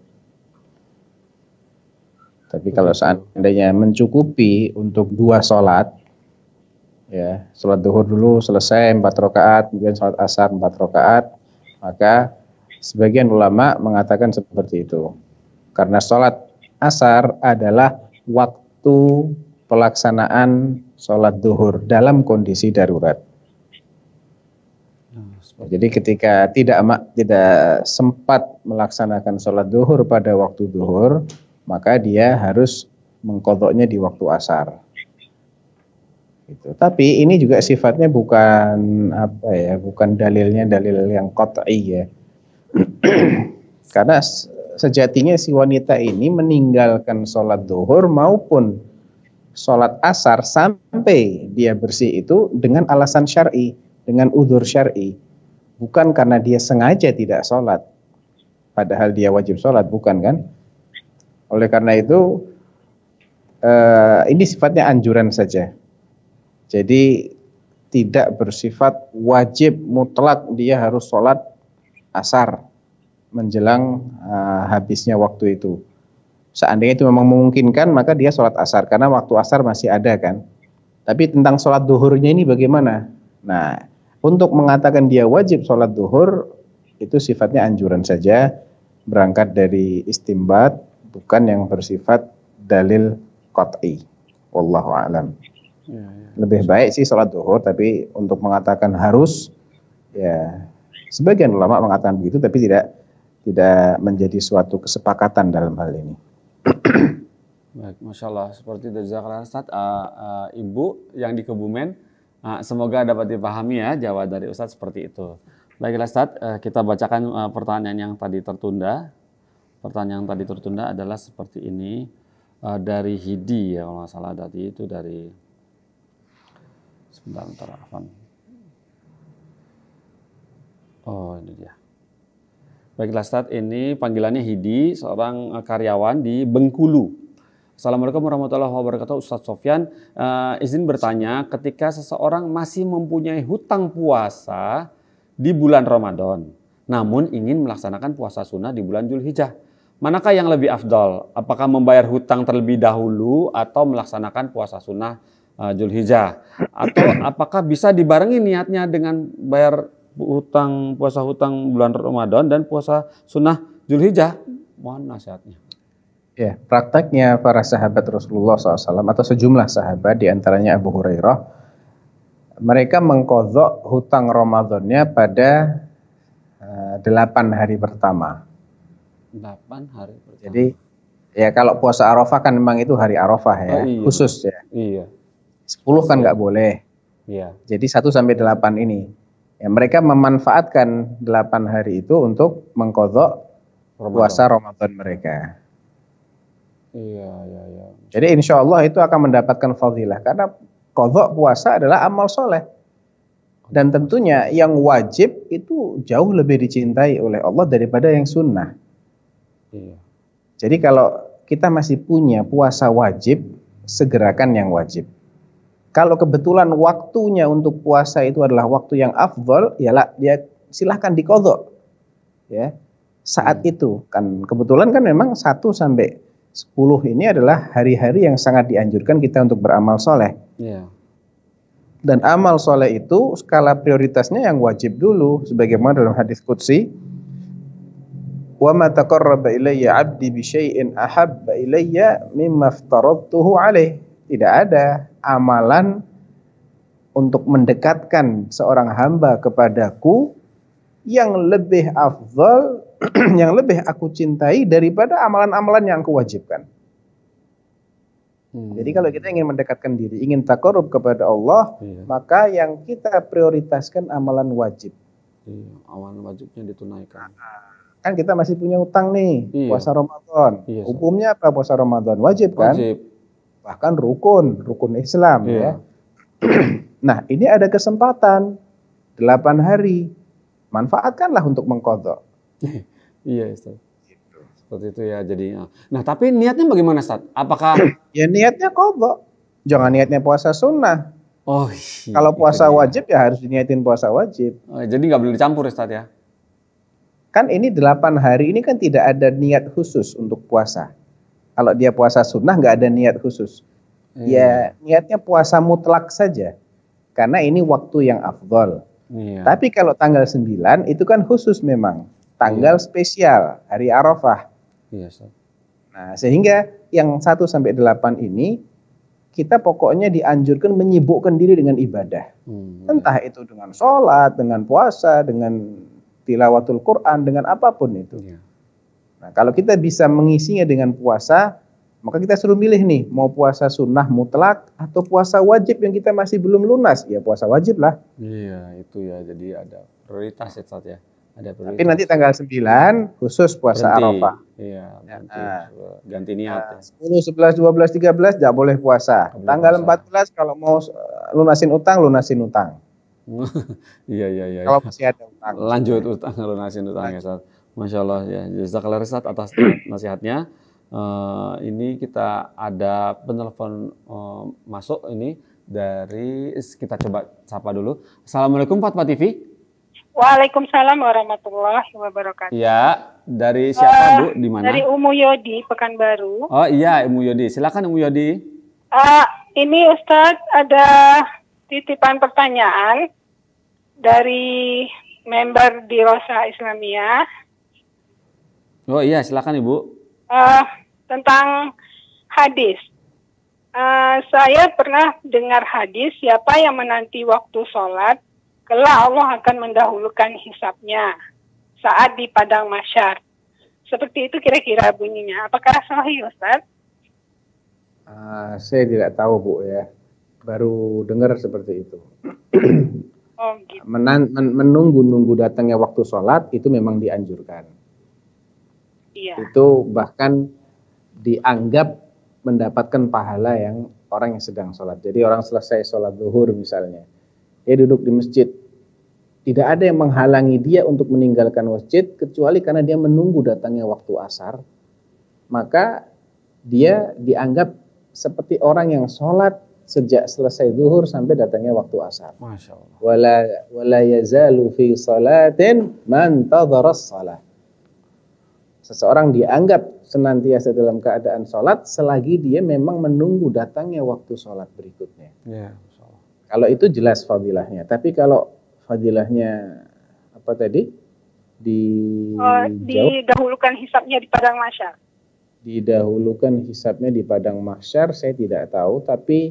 Tapi kalau seandainya mencukupi untuk 2 sholat, ya sholat duhur dulu selesai 4 rakaat, kemudian sholat asar 4 rakaat, maka sebagian ulama mengatakan seperti itu. Karena sholat asar adalah waktu pelaksanaan sholat duhur dalam kondisi darurat. Jadi ketika tidak sempat melaksanakan sholat duhur pada waktu duhur, maka dia harus mengqadha'nya di waktu asar. Gitu. Tapi ini juga sifatnya bukan bukan dalilnya dalil yang qat'i ya. Karena sejatinya si wanita ini meninggalkan sholat duhur maupun sholat asar sampai dia bersih itu dengan alasan syar'i, dengan udzur syar'i. Bukan karena dia sengaja tidak sholat, padahal dia wajib sholat, bukan kan? Oleh karena itu, ini sifatnya anjuran saja. Jadi tidak bersifat wajib mutlak dia harus sholat asar menjelang habisnya waktu itu. Seandainya itu memang memungkinkan, maka dia sholat asar, karena waktu asar masih ada kan. Tapi tentang sholat duhurnya ini bagaimana? Nah, untuk mengatakan dia wajib sholat duhur, itu sifatnya anjuran saja, berangkat dari istimbat, bukan yang bersifat dalil qat'i. Wallahu a'lam. Lebih baik sih sholat duhur, tapi untuk mengatakan harus, ya sebagian ulama mengatakan begitu, tapi tidak menjadi suatu kesepakatan dalam hal ini. Baik, Masya Allah, seperti dari Jakarta Ustaz, Ibu yang di Kebumen, semoga dapat dipahami ya jawaban dari Ustaz seperti itu. Baiklah Ustaz, kita bacakan pertanyaan yang tadi tertunda. Pertanyaan yang tadi tertunda adalah seperti ini, dari Hidi ya kalau nggak salah, tadi itu dari sebentar Afan. Oh ini dia. Baiklah Ustaz, ini panggilannya Hidi, seorang karyawan di Bengkulu. Assalamualaikum warahmatullahi wabarakatuh. Ustaz Sofyan, izin bertanya, ketika seseorang masih mempunyai hutang puasa di bulan Ramadan, namun ingin melaksanakan puasa sunnah di bulan Dzulhijjah, manakah yang lebih afdal? Apakah membayar hutang terlebih dahulu atau melaksanakan puasa sunnah Dzulhijjah? Atau apakah bisa dibarengi niatnya dengan bayar puasa hutang bulan Ramadan dan puasa sunnah Dzulhijjah? Mohon nasihatnya. Ya, prakteknya para sahabat Rasulullah SAW atau sejumlah sahabat, diantaranya Abu Hurairah, mereka mengqadha hutang Ramadannya pada 8 hari pertama. 8 hari pertama. Jadi ya kalau puasa Arafah kan memang itu hari Arafah ya, iya. khusus ya. Iya. 10 kan nggak boleh. Iya. Jadi 1 sampai 8 ini. Ya, mereka memanfaatkan 8 hari itu untuk mengqadha puasa Ramadan mereka. Iya. Jadi insya Allah itu akan mendapatkan fadilah, karena qadha puasa adalah amal soleh. Dan tentunya yang wajib itu jauh lebih dicintai oleh Allah daripada yang sunnah. Iya. Jadi kalau kita masih punya puasa wajib, segerakan yang wajib. Kalau kebetulan waktunya untuk puasa itu adalah waktu yang afdol, ya silahkan diqadha. Ya. Saat itu kan kebetulan kan memang 1 sampai 10 ini adalah hari-hari yang sangat dianjurkan kita untuk beramal soleh. Yeah. Dan amal soleh itu skala prioritasnya yang wajib dulu, sebagaimana dalam hadis qudsi, wa ma taqarraba ilayya 'abdi bi syai'in ahabba ilayya mimma aftaradtuhu 'alaih. Tidak ada amalan untuk mendekatkan seorang hamba kepadaku yang lebih afdal, yang lebih aku cintai daripada amalan-amalan yang aku wajibkan. Jadi kalau kita ingin mendekatkan diri, ingin taqarrub kepada Allah, maka yang kita prioritaskan amalan wajib. Iya, amalan wajibnya ditunaikan. Kan kita masih punya utang nih, puasa Ramadan. Iya, hukumnya apa puasa Ramadan? Wajib kan? Wajib. Bahkan rukun Islam ya. Nah, ini ada kesempatan 8 hari. Manfaatkanlah untuk mengqadha. Iya, Ustaz. Gitu. Seperti itu ya jadinya. Nah, tapi niatnya bagaimana, Ustaz? Apakah ya niatnya qadha. Jangan niatnya puasa sunnah. Oh, iya, kalau puasa wajib ya harus diniatin puasa wajib. Oh, jadi nggak boleh dicampur, Ustaz ya? kan ini 8 hari ini kan tidak ada niat khusus untuk puasa. Kalau dia puasa sunnah nggak ada niat khusus. Ya niatnya puasa mutlak saja. Karena ini waktu yang afdol. Tapi kalau tanggal 9 itu kan khusus memang. Tanggal spesial, hari Arafah. Nah, sehingga yang 1 sampai 8 ini kita pokoknya dianjurkan menyibukkan diri dengan ibadah. Entah itu dengan sholat, dengan puasa, dengan tilawatul Quran, dengan apapun itu. Nah, kalau kita bisa mengisinya dengan puasa, maka kita suruh milih nih, mau puasa sunnah mutlak atau puasa wajib yang kita masih belum lunas. Ya puasa wajib lah. Iya, itu ya. Jadi ada prioritas ya, Ustaz ya. Ada prioritas. Tapi nanti tanggal 9 khusus puasa Arafah. Iya, ganti niat. 10, 11, 12, 13 tidak boleh puasa. Tanggal 14 kalau mau lunasin utang. Iya. Kalau masih ada utang. Lanjut utang, lunasin utang ya, Ustaz. Masya Allah ya. Jazakallah Ustaz atas nasihatnya. Ini kita ada penelpon masuk ini dari, kita coba sapa dulu. Assalamualaikum Fatwa TV. Waalaikumsalam warahmatullahi wabarakatuh. Ya, dari siapa Bu? Di mana? Dari Umu Yodi, Pekanbaru. Oh iya, Umu Yodi. Silakan Umu Yodi. Ini Ustadz ada titipan pertanyaan dari member di Rosa Islamiyah. Oh iya, silakan Ibu. Tentang hadis. Saya pernah dengar hadis, siapa yang menanti waktu sholat, kelak Allah akan mendahulukan hisabnya saat di padang mahsyar. Seperti itu kira-kira bunyinya. Apakah sahih, Ustaz? Saya tidak tahu Bu ya. Baru dengar seperti itu. Oh, gitu. Menunggu datangnya waktu sholat itu memang dianjurkan. Iya. Itu bahkan dianggap mendapatkan pahala yang orang yang sedang sholat. Jadi orang selesai sholat zuhur misalnya, dia duduk di masjid, tidak ada yang menghalangi dia untuk meninggalkan masjid kecuali karena dia menunggu datangnya waktu asar, maka dia dianggap seperti orang yang sholat sejak selesai zuhur sampai datangnya waktu asar. Masya Allah. Wala yazalu fi salatin man tadhara shalah. Seseorang dianggap senantiasa dalam keadaan sholat selagi dia memang menunggu datangnya waktu sholat berikutnya. Ya, kalau itu jelas fadilahnya. Tapi kalau fadilahnya apa tadi? Didahulukan hisabnya di padang mahsyar. Didahulukan hisabnya di padang mahsyar, saya tidak tahu. Tapi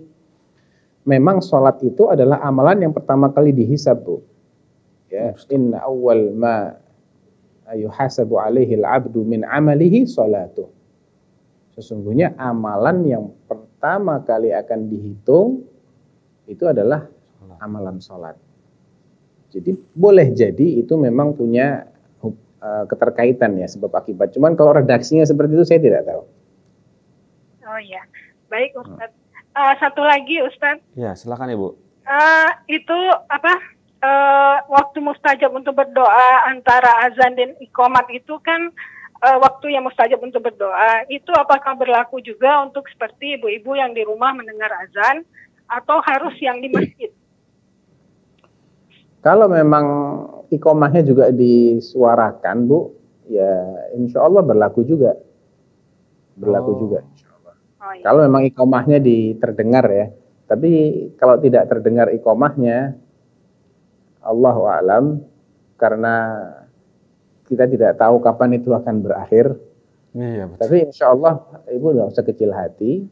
memang sholat itu adalah amalan yang pertama kali dihisab, Bu. Ya, inna awwal ma yuhasabu alaihi al-'abdu min amalihi sholatuh. Sesungguhnya amalan yang pertama kali akan dihitung itu adalah amalan sholat. Jadi boleh jadi itu memang punya keterkaitan ya, sebab akibat. Cuman kalau redaksinya seperti itu saya tidak tahu. Oh ya, baik Ustaz. Satu lagi Ustaz. Ya, silakan Ibu. Itu apa? Waktu mustajab untuk berdoa antara azan dan iqamat itu kan waktu yang mustajab untuk berdoa. Itu apakah berlaku juga untuk seperti ibu-ibu yang di rumah mendengar azan atau harus yang di masjid? Kalau memang iqamahnya juga disuarakan, Bu, ya insya Allah berlaku juga. Berlaku juga insya Allah. Oh, iya. Kalau memang iqamahnya terdengar ya. Tapi kalau tidak terdengar iqamahnya, Allahu a'lam, karena kita tidak tahu kapan itu akan berakhir. Iya, betul. Tapi insya Allah Ibu nggak usah kecil hati,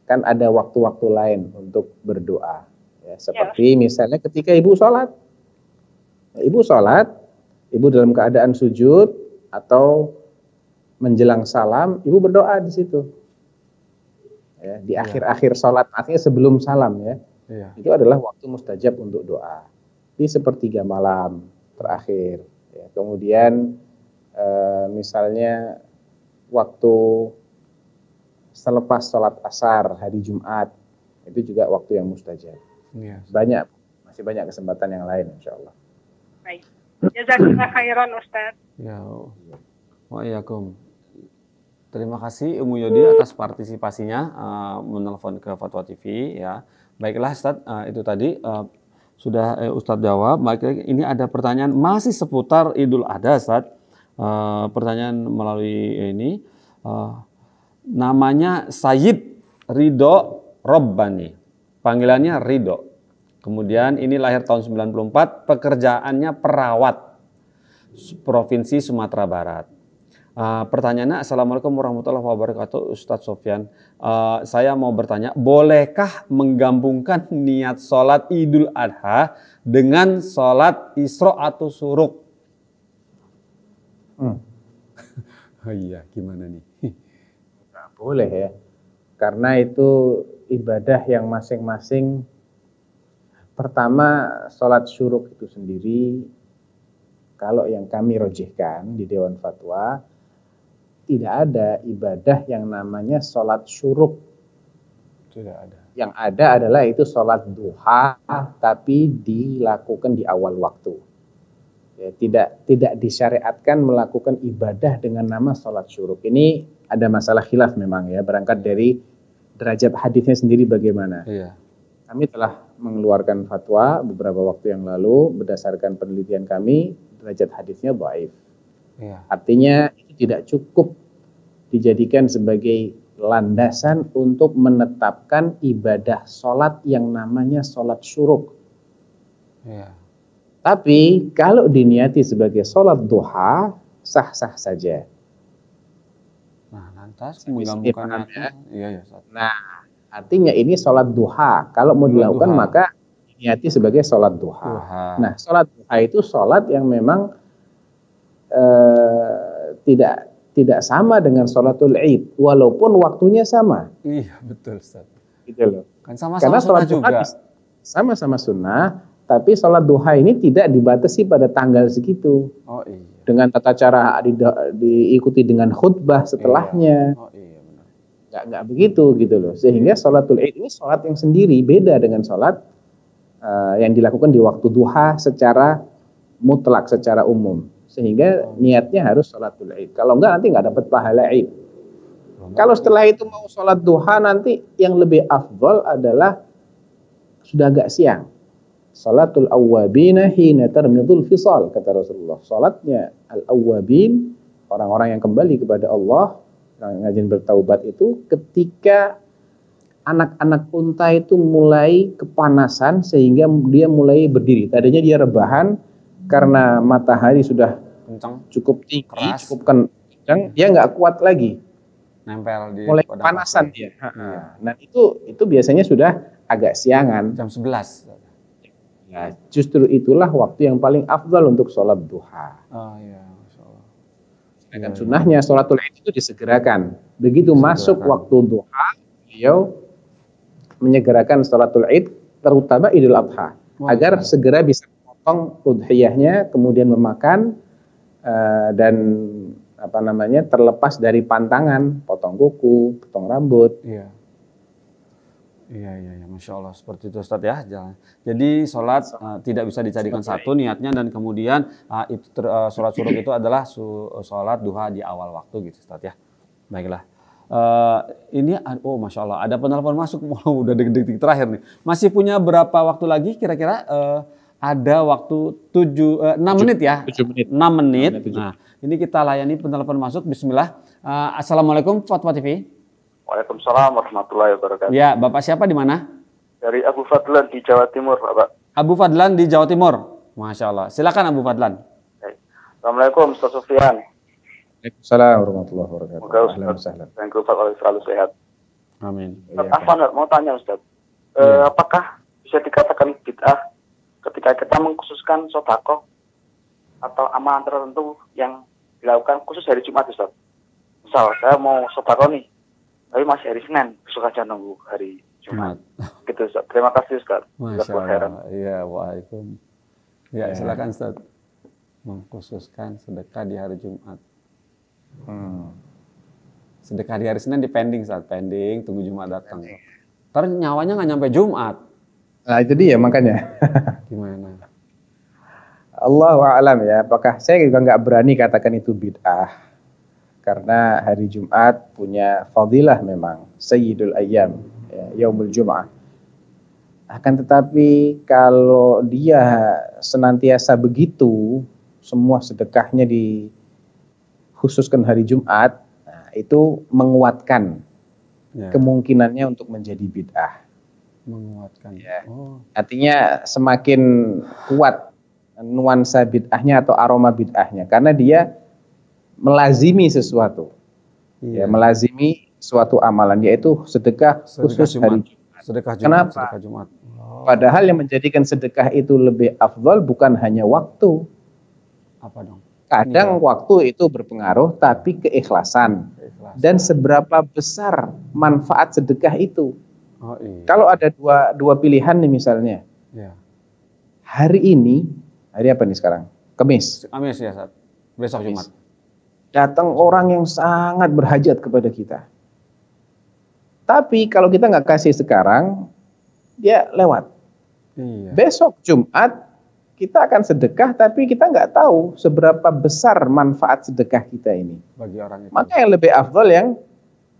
kan ada waktu-waktu lain untuk berdoa. Ya, seperti misalnya ketika Ibu sholat. Ibu sholat, Ibu dalam keadaan sujud atau menjelang salam, Ibu berdoa di situ. Ya, di akhir-akhir sholat, artinya sebelum salam ya. Itu adalah waktu mustajab untuk doa. Di sepertiga malam terakhir. Ya, kemudian misalnya waktu selepas sholat asar hari Jumat, itu juga waktu yang mustajab. Masih banyak kesempatan yang lain insya Allah. Baik. Jazakallah khairan Ustaz. Ya. Waalaikumsalam. Terima kasih Umu Yodi atas partisipasinya menelpon ke Fatwa TV ya. Baiklah Ustaz, itu tadi sudah Ustadz jawab. Baik, ini ada pertanyaan masih seputar Idul Adha, Ustaz. Pertanyaan melalui ini, namanya Sayyid Ridho Robbani, panggilannya Ridho. Kemudian ini lahir tahun 94, pekerjaannya perawat, Provinsi Sumatera Barat. Pertanyaannya, Assalamualaikum warahmatullahi wabarakatuh, Ustadz Sofyan. Saya mau bertanya, bolehkah menggabungkan niat sholat Idul Adha dengan sholat Isra atau Suruk? Oh iya, gimana nih? Nggak boleh ya, karena itu ibadah yang masing-masing. Pertama, sholat syuruk itu sendiri, kalau yang kami rojihkan di Dewan Fatwa, tidak ada ibadah yang namanya sholat syuruk. Tidak ada. Yang ada adalah itu sholat duha, tapi dilakukan di awal waktu. Ya, tidak disyariatkan melakukan ibadah dengan nama sholat syuruk. Ini ada masalah khilaf memang ya, berangkat dari derajat hadisnya sendiri bagaimana. Iya. Kami telah mengeluarkan fatwa beberapa waktu yang lalu, berdasarkan penelitian kami, derajat hadisnya dhaif. Iya. Artinya itu tidak cukup dijadikan sebagai landasan untuk menetapkan ibadah sholat yang namanya sholat syuruk. Iya. Tapi kalau diniati sebagai sholat duha, sah-sah saja. Nah, lantas menggabungkan iya. Nah, artinya ini sholat duha. Kalau mau dilakukan maka diniati sebagai sholat duha. Nah, sholat duha itu sholat yang memang tidak sama dengan sholatul Id, walaupun waktunya sama. Iya, betul, Ustaz. Gitu loh. Kan sama-sama sunnah juga. Sama-sama sunnah, tapi sholat duha ini tidak dibatasi pada tanggal segitu. Oh iya. Dengan tata cara diikuti dengan khutbah setelahnya. Iya. Oh iya, benar. Nggak begitu gitu loh. Sehingga sholatul Id ini sholat yang sendiri, beda dengan sholat yang dilakukan di waktu duha secara mutlak, secara umum. Sehingga niatnya harus sholatul Id. Kalau enggak nanti nggak dapat pahala Id. Kalau setelah itu mau sholat duha, nanti yang lebih afdal adalah sudah agak siang. Sholatul awwabina hina tarmidul fisal, kata Rasulullah. Sholatnya al-awwabin, orang-orang yang kembali kepada Allah, yang rajin bertaubat itu ketika anak-anak unta itu mulai kepanasan sehingga dia mulai berdiri. Tadinya dia rebahan karena matahari sudah kencang, cukup tinggi, keras, cukup kencang, dia nggak kuat lagi. Nempel di mulai kepanasan dia. Nah itu biasanya sudah agak siangan. Jam 11. Ya, justru itulah waktu yang paling afdal untuk sholat duha. Oh iya, Masya Allah. Sedangkan sunnahnya sholatul Id itu disegerakan. Begitu masuk waktu duha, beliau menyegerakan sholatul Id, terutama Idul Adha, agar segera bisa memotong udhiyahnya, kemudian memakan dan terlepas dari pantangan, potong kuku, potong rambut. Iya. Iya, Masya Allah, seperti itu Ustadz ya. Jadi sholat tidak bisa dicarikan satu niatnya, dan kemudian sholat syuruk itu adalah sholat duha di awal waktu gitu Ustadz ya. Baiklah. Ini, Masya Allah, ada penelpon masuk, udah detik-detik terakhir nih. Masih punya berapa waktu lagi kira-kira? Ada waktu 6 menit ya? 6 menit. Nah, ini kita layani penelpon masuk, bismillah. Assalamualaikum Fatwa TV. Waalaikumsalam warahmatullahi wabarakatuh. Ya, Bapak siapa di mana? Dari Abu Fadlan di Jawa Timur, Bapak. Abu Fadlan di Jawa Timur. Masya Allah. Silakan Abu Fadlan. Assalamualaikum Ustaz Sofyan. Waalaikumsalam warahmatullahi wabarakatuh. Semoga Ustaz dan kru Fatwa selalu sehat. Amin. Ustaz, mau tanya Ustaz. Apakah bisa dikatakan bid'ah ketika kita mengkhususkan sedekah atau amalan tertentu yang dilakukan khusus hari Jumat, Ustaz? Misal saya mau sedekah nih, tapi masih hari Senin, besok aja nunggu hari Jumat. Gitu Ustaz. Terima kasih Ustaz. Masya Allah. Iya, waalaikum. Ya, silakan Ustaz. Mengkhususkan sedekah di hari Jumat. Sedekah di hari Senin di pending Ustaz, pending, tunggu Jumat datang. Ntar nyawanya nggak nyampe Jumat. Nah itu dia makanya. Gimana? Allahu a'lam ya. Apakah saya juga nggak berani katakan itu bid'ah. Karena hari Jumat punya fadilah memang, Sayyidul Ayyam, ya, Yaumul Jum'ah. Akan tetapi kalau dia senantiasa begitu, semua sedekahnya khususkan hari Jumat, nah, itu menguatkan kemungkinannya untuk menjadi bid'ah. Menguatkan. Ya. Artinya semakin kuat nuansa bid'ahnya atau aroma bid'ahnya karena dia melazimi sesuatu. Ya, melazimi suatu amalan yaitu sedekah khusus hari Jumat. Sedekah Jumat. Kenapa? Sedekah Jumat. Padahal yang menjadikan sedekah itu lebih afdal bukan hanya waktu. Apa dong? Kadang waktu itu berpengaruh, tapi keikhlasan. Dan seberapa besar manfaat sedekah itu. Oh, iya. Kalau ada dua pilihan nih misalnya. Ya. Hari ini, hari apa nih sekarang? Kamis. Kamis ya, Ustaz. Besok Jumat. Datang orang yang sangat berhajat kepada kita. Tapi kalau kita nggak kasih sekarang, dia lewat. Iya. Besok Jumat, kita akan sedekah, tapi kita nggak tahu seberapa besar manfaat sedekah kita ini. Bagi orang itu. Maka yang lebih afdal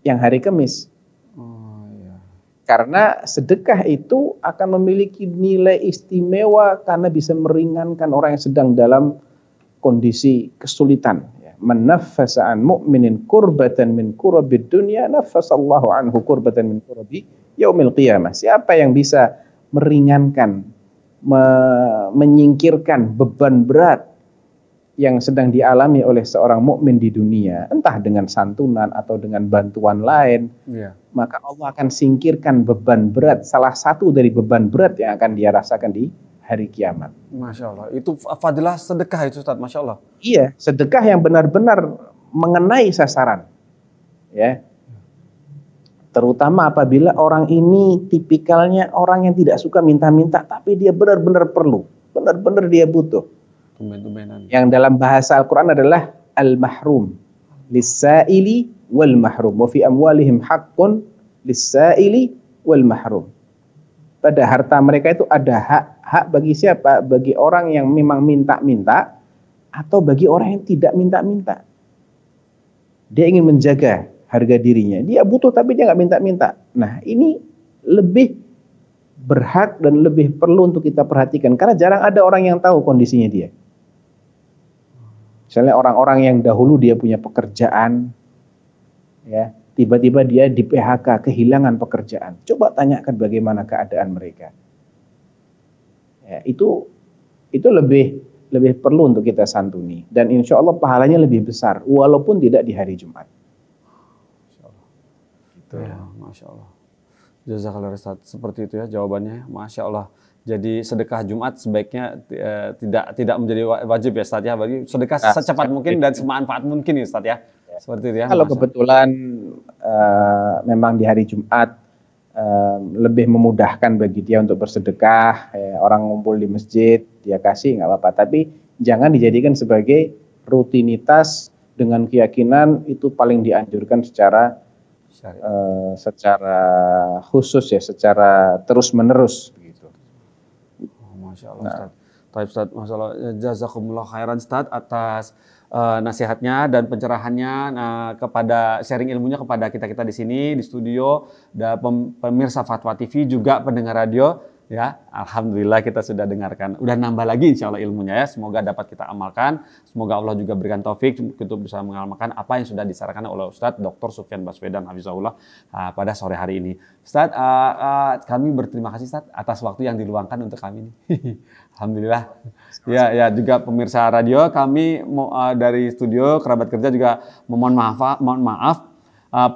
yang hari Kamis. Oh, iya. Karena sedekah itu akan memiliki nilai istimewa karena bisa meringankan orang yang sedang dalam kondisi kesulitan. Man naffasa an mu'minin kurbatan min kurabid dunya, naffasallahu anhu kurbatan min kurabi yaumil qiyamah. Siapa yang bisa meringankan, menyingkirkan beban berat yang sedang dialami oleh seorang mukmin di dunia, entah dengan santunan atau dengan bantuan lain, maka Allah akan singkirkan beban berat, salah satu dari beban berat yang akan dia rasakan di hari kiamat. Masya Allah, itu fadilah sedekah itu Ustaz, Masya Allah. Iya, sedekah yang benar-benar mengenai sasaran. Ya. Terutama apabila orang ini tipikalnya orang yang tidak suka minta-minta, tapi dia benar-benar perlu, benar-benar dia butuh. Yang dalam bahasa Al-Quran adalah al-mahrum, lis-sa'ili wal-mahrum, wa fi amwalihim haqqun lis-sa'ili wal-mahrum. Pada harta mereka itu ada hak bagi siapa? Bagi orang yang memang minta-minta atau bagi orang yang tidak minta-minta. Dia ingin menjaga harga dirinya. Dia butuh tapi dia nggak minta-minta. Nah, ini lebih berhak dan lebih perlu untuk kita perhatikan karena jarang ada orang yang tahu kondisinya dia. Misalnya orang-orang yang dahulu dia punya pekerjaan, ya, tiba-tiba dia di PHK, kehilangan pekerjaan. Coba tanyakan bagaimana keadaan mereka. Ya, itu lebih perlu untuk kita santuni dan insya Allah pahalanya lebih besar walaupun tidak di hari Jumat. Ya, Masya Allah. Jazakallah Ustaz. Seperti itu ya jawabannya, Masya Allah. Jadi sedekah Jumat sebaiknya tidak menjadi wajib ya Ustaz ya. Bagi sedekah secepat mungkin dan semanfaat mungkin ya Ustaz ya. Seperti itu ya. Kalau kebetulan memang di hari Jumat lebih memudahkan bagi dia untuk bersedekah, orang ngumpul di masjid, dia kasih nggak apa-apa. Tapi jangan dijadikan sebagai rutinitas dengan keyakinan itu paling dianjurkan secara khusus ya, secara terus-menerus begitu. Masya Allah Ustaz. Baik Ustaz, Masya Allah. Jazakumullah khairan Ustaz atas nasihatnya dan pencerahannya kepada sharing ilmunya kepada kita-kita di sini di studio dan pemirsa Fatwa TV juga pendengar radio ya. Alhamdulillah kita sudah dengarkan. Udah nambah lagi insya Allah ilmunya ya. Semoga dapat kita amalkan. Semoga Allah juga berikan taufik untuk bisa mengamalkan apa yang sudah disarankan oleh Ustadz Dr. Sufyan Baswedan Hafizahullah pada sore hari ini. Ustadz, kami berterima kasih Ustadz atas waktu yang diluangkan untuk kami ini. Alhamdulillah. Ya juga pemirsa radio kami dari studio kerabat kerja juga mohon maaf.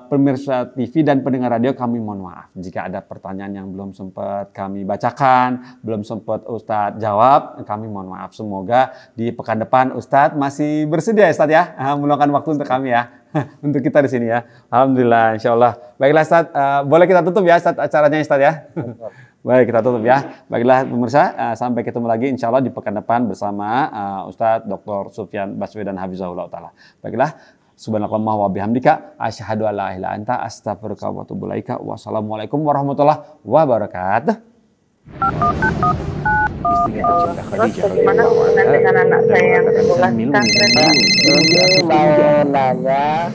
Pemirsa TV dan pendengar radio kami mohon maaf jika ada pertanyaan yang belum sempat kami bacakan, belum sempat Ustadz jawab, kami mohon maaf. Semoga di pekan depan Ustadz masih bersedia Ustadz ya, meluangkan waktu untuk kami ya, untuk kita di sini ya. Alhamdulillah, insya Allah. Baiklah Ustadz, boleh kita tutup ya Ustadz acaranya Ustadz ya. Baik, kita tutup ya. Baiklah pemirsa, sampai ketemu lagi insya Allah di pekan depan bersama Ustadz Dr. Sufyan Baswedan Hafizahullah Ta'ala. Baiklah. Subhanallah wa bihamdika asyhadu an la ilaha illa anta astaghfiruka wa atubu ilaika. Wassalamualaikum warahmatullahi wabarakatuh. Terus bagaimana hubungan dengan anak saya yang sekolah pesantren? Saya nanya,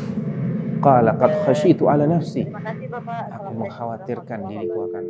qala qad khasyitu ala nafsi. Terima kasih Bapak. Aku mengkhawatirkan diriku akan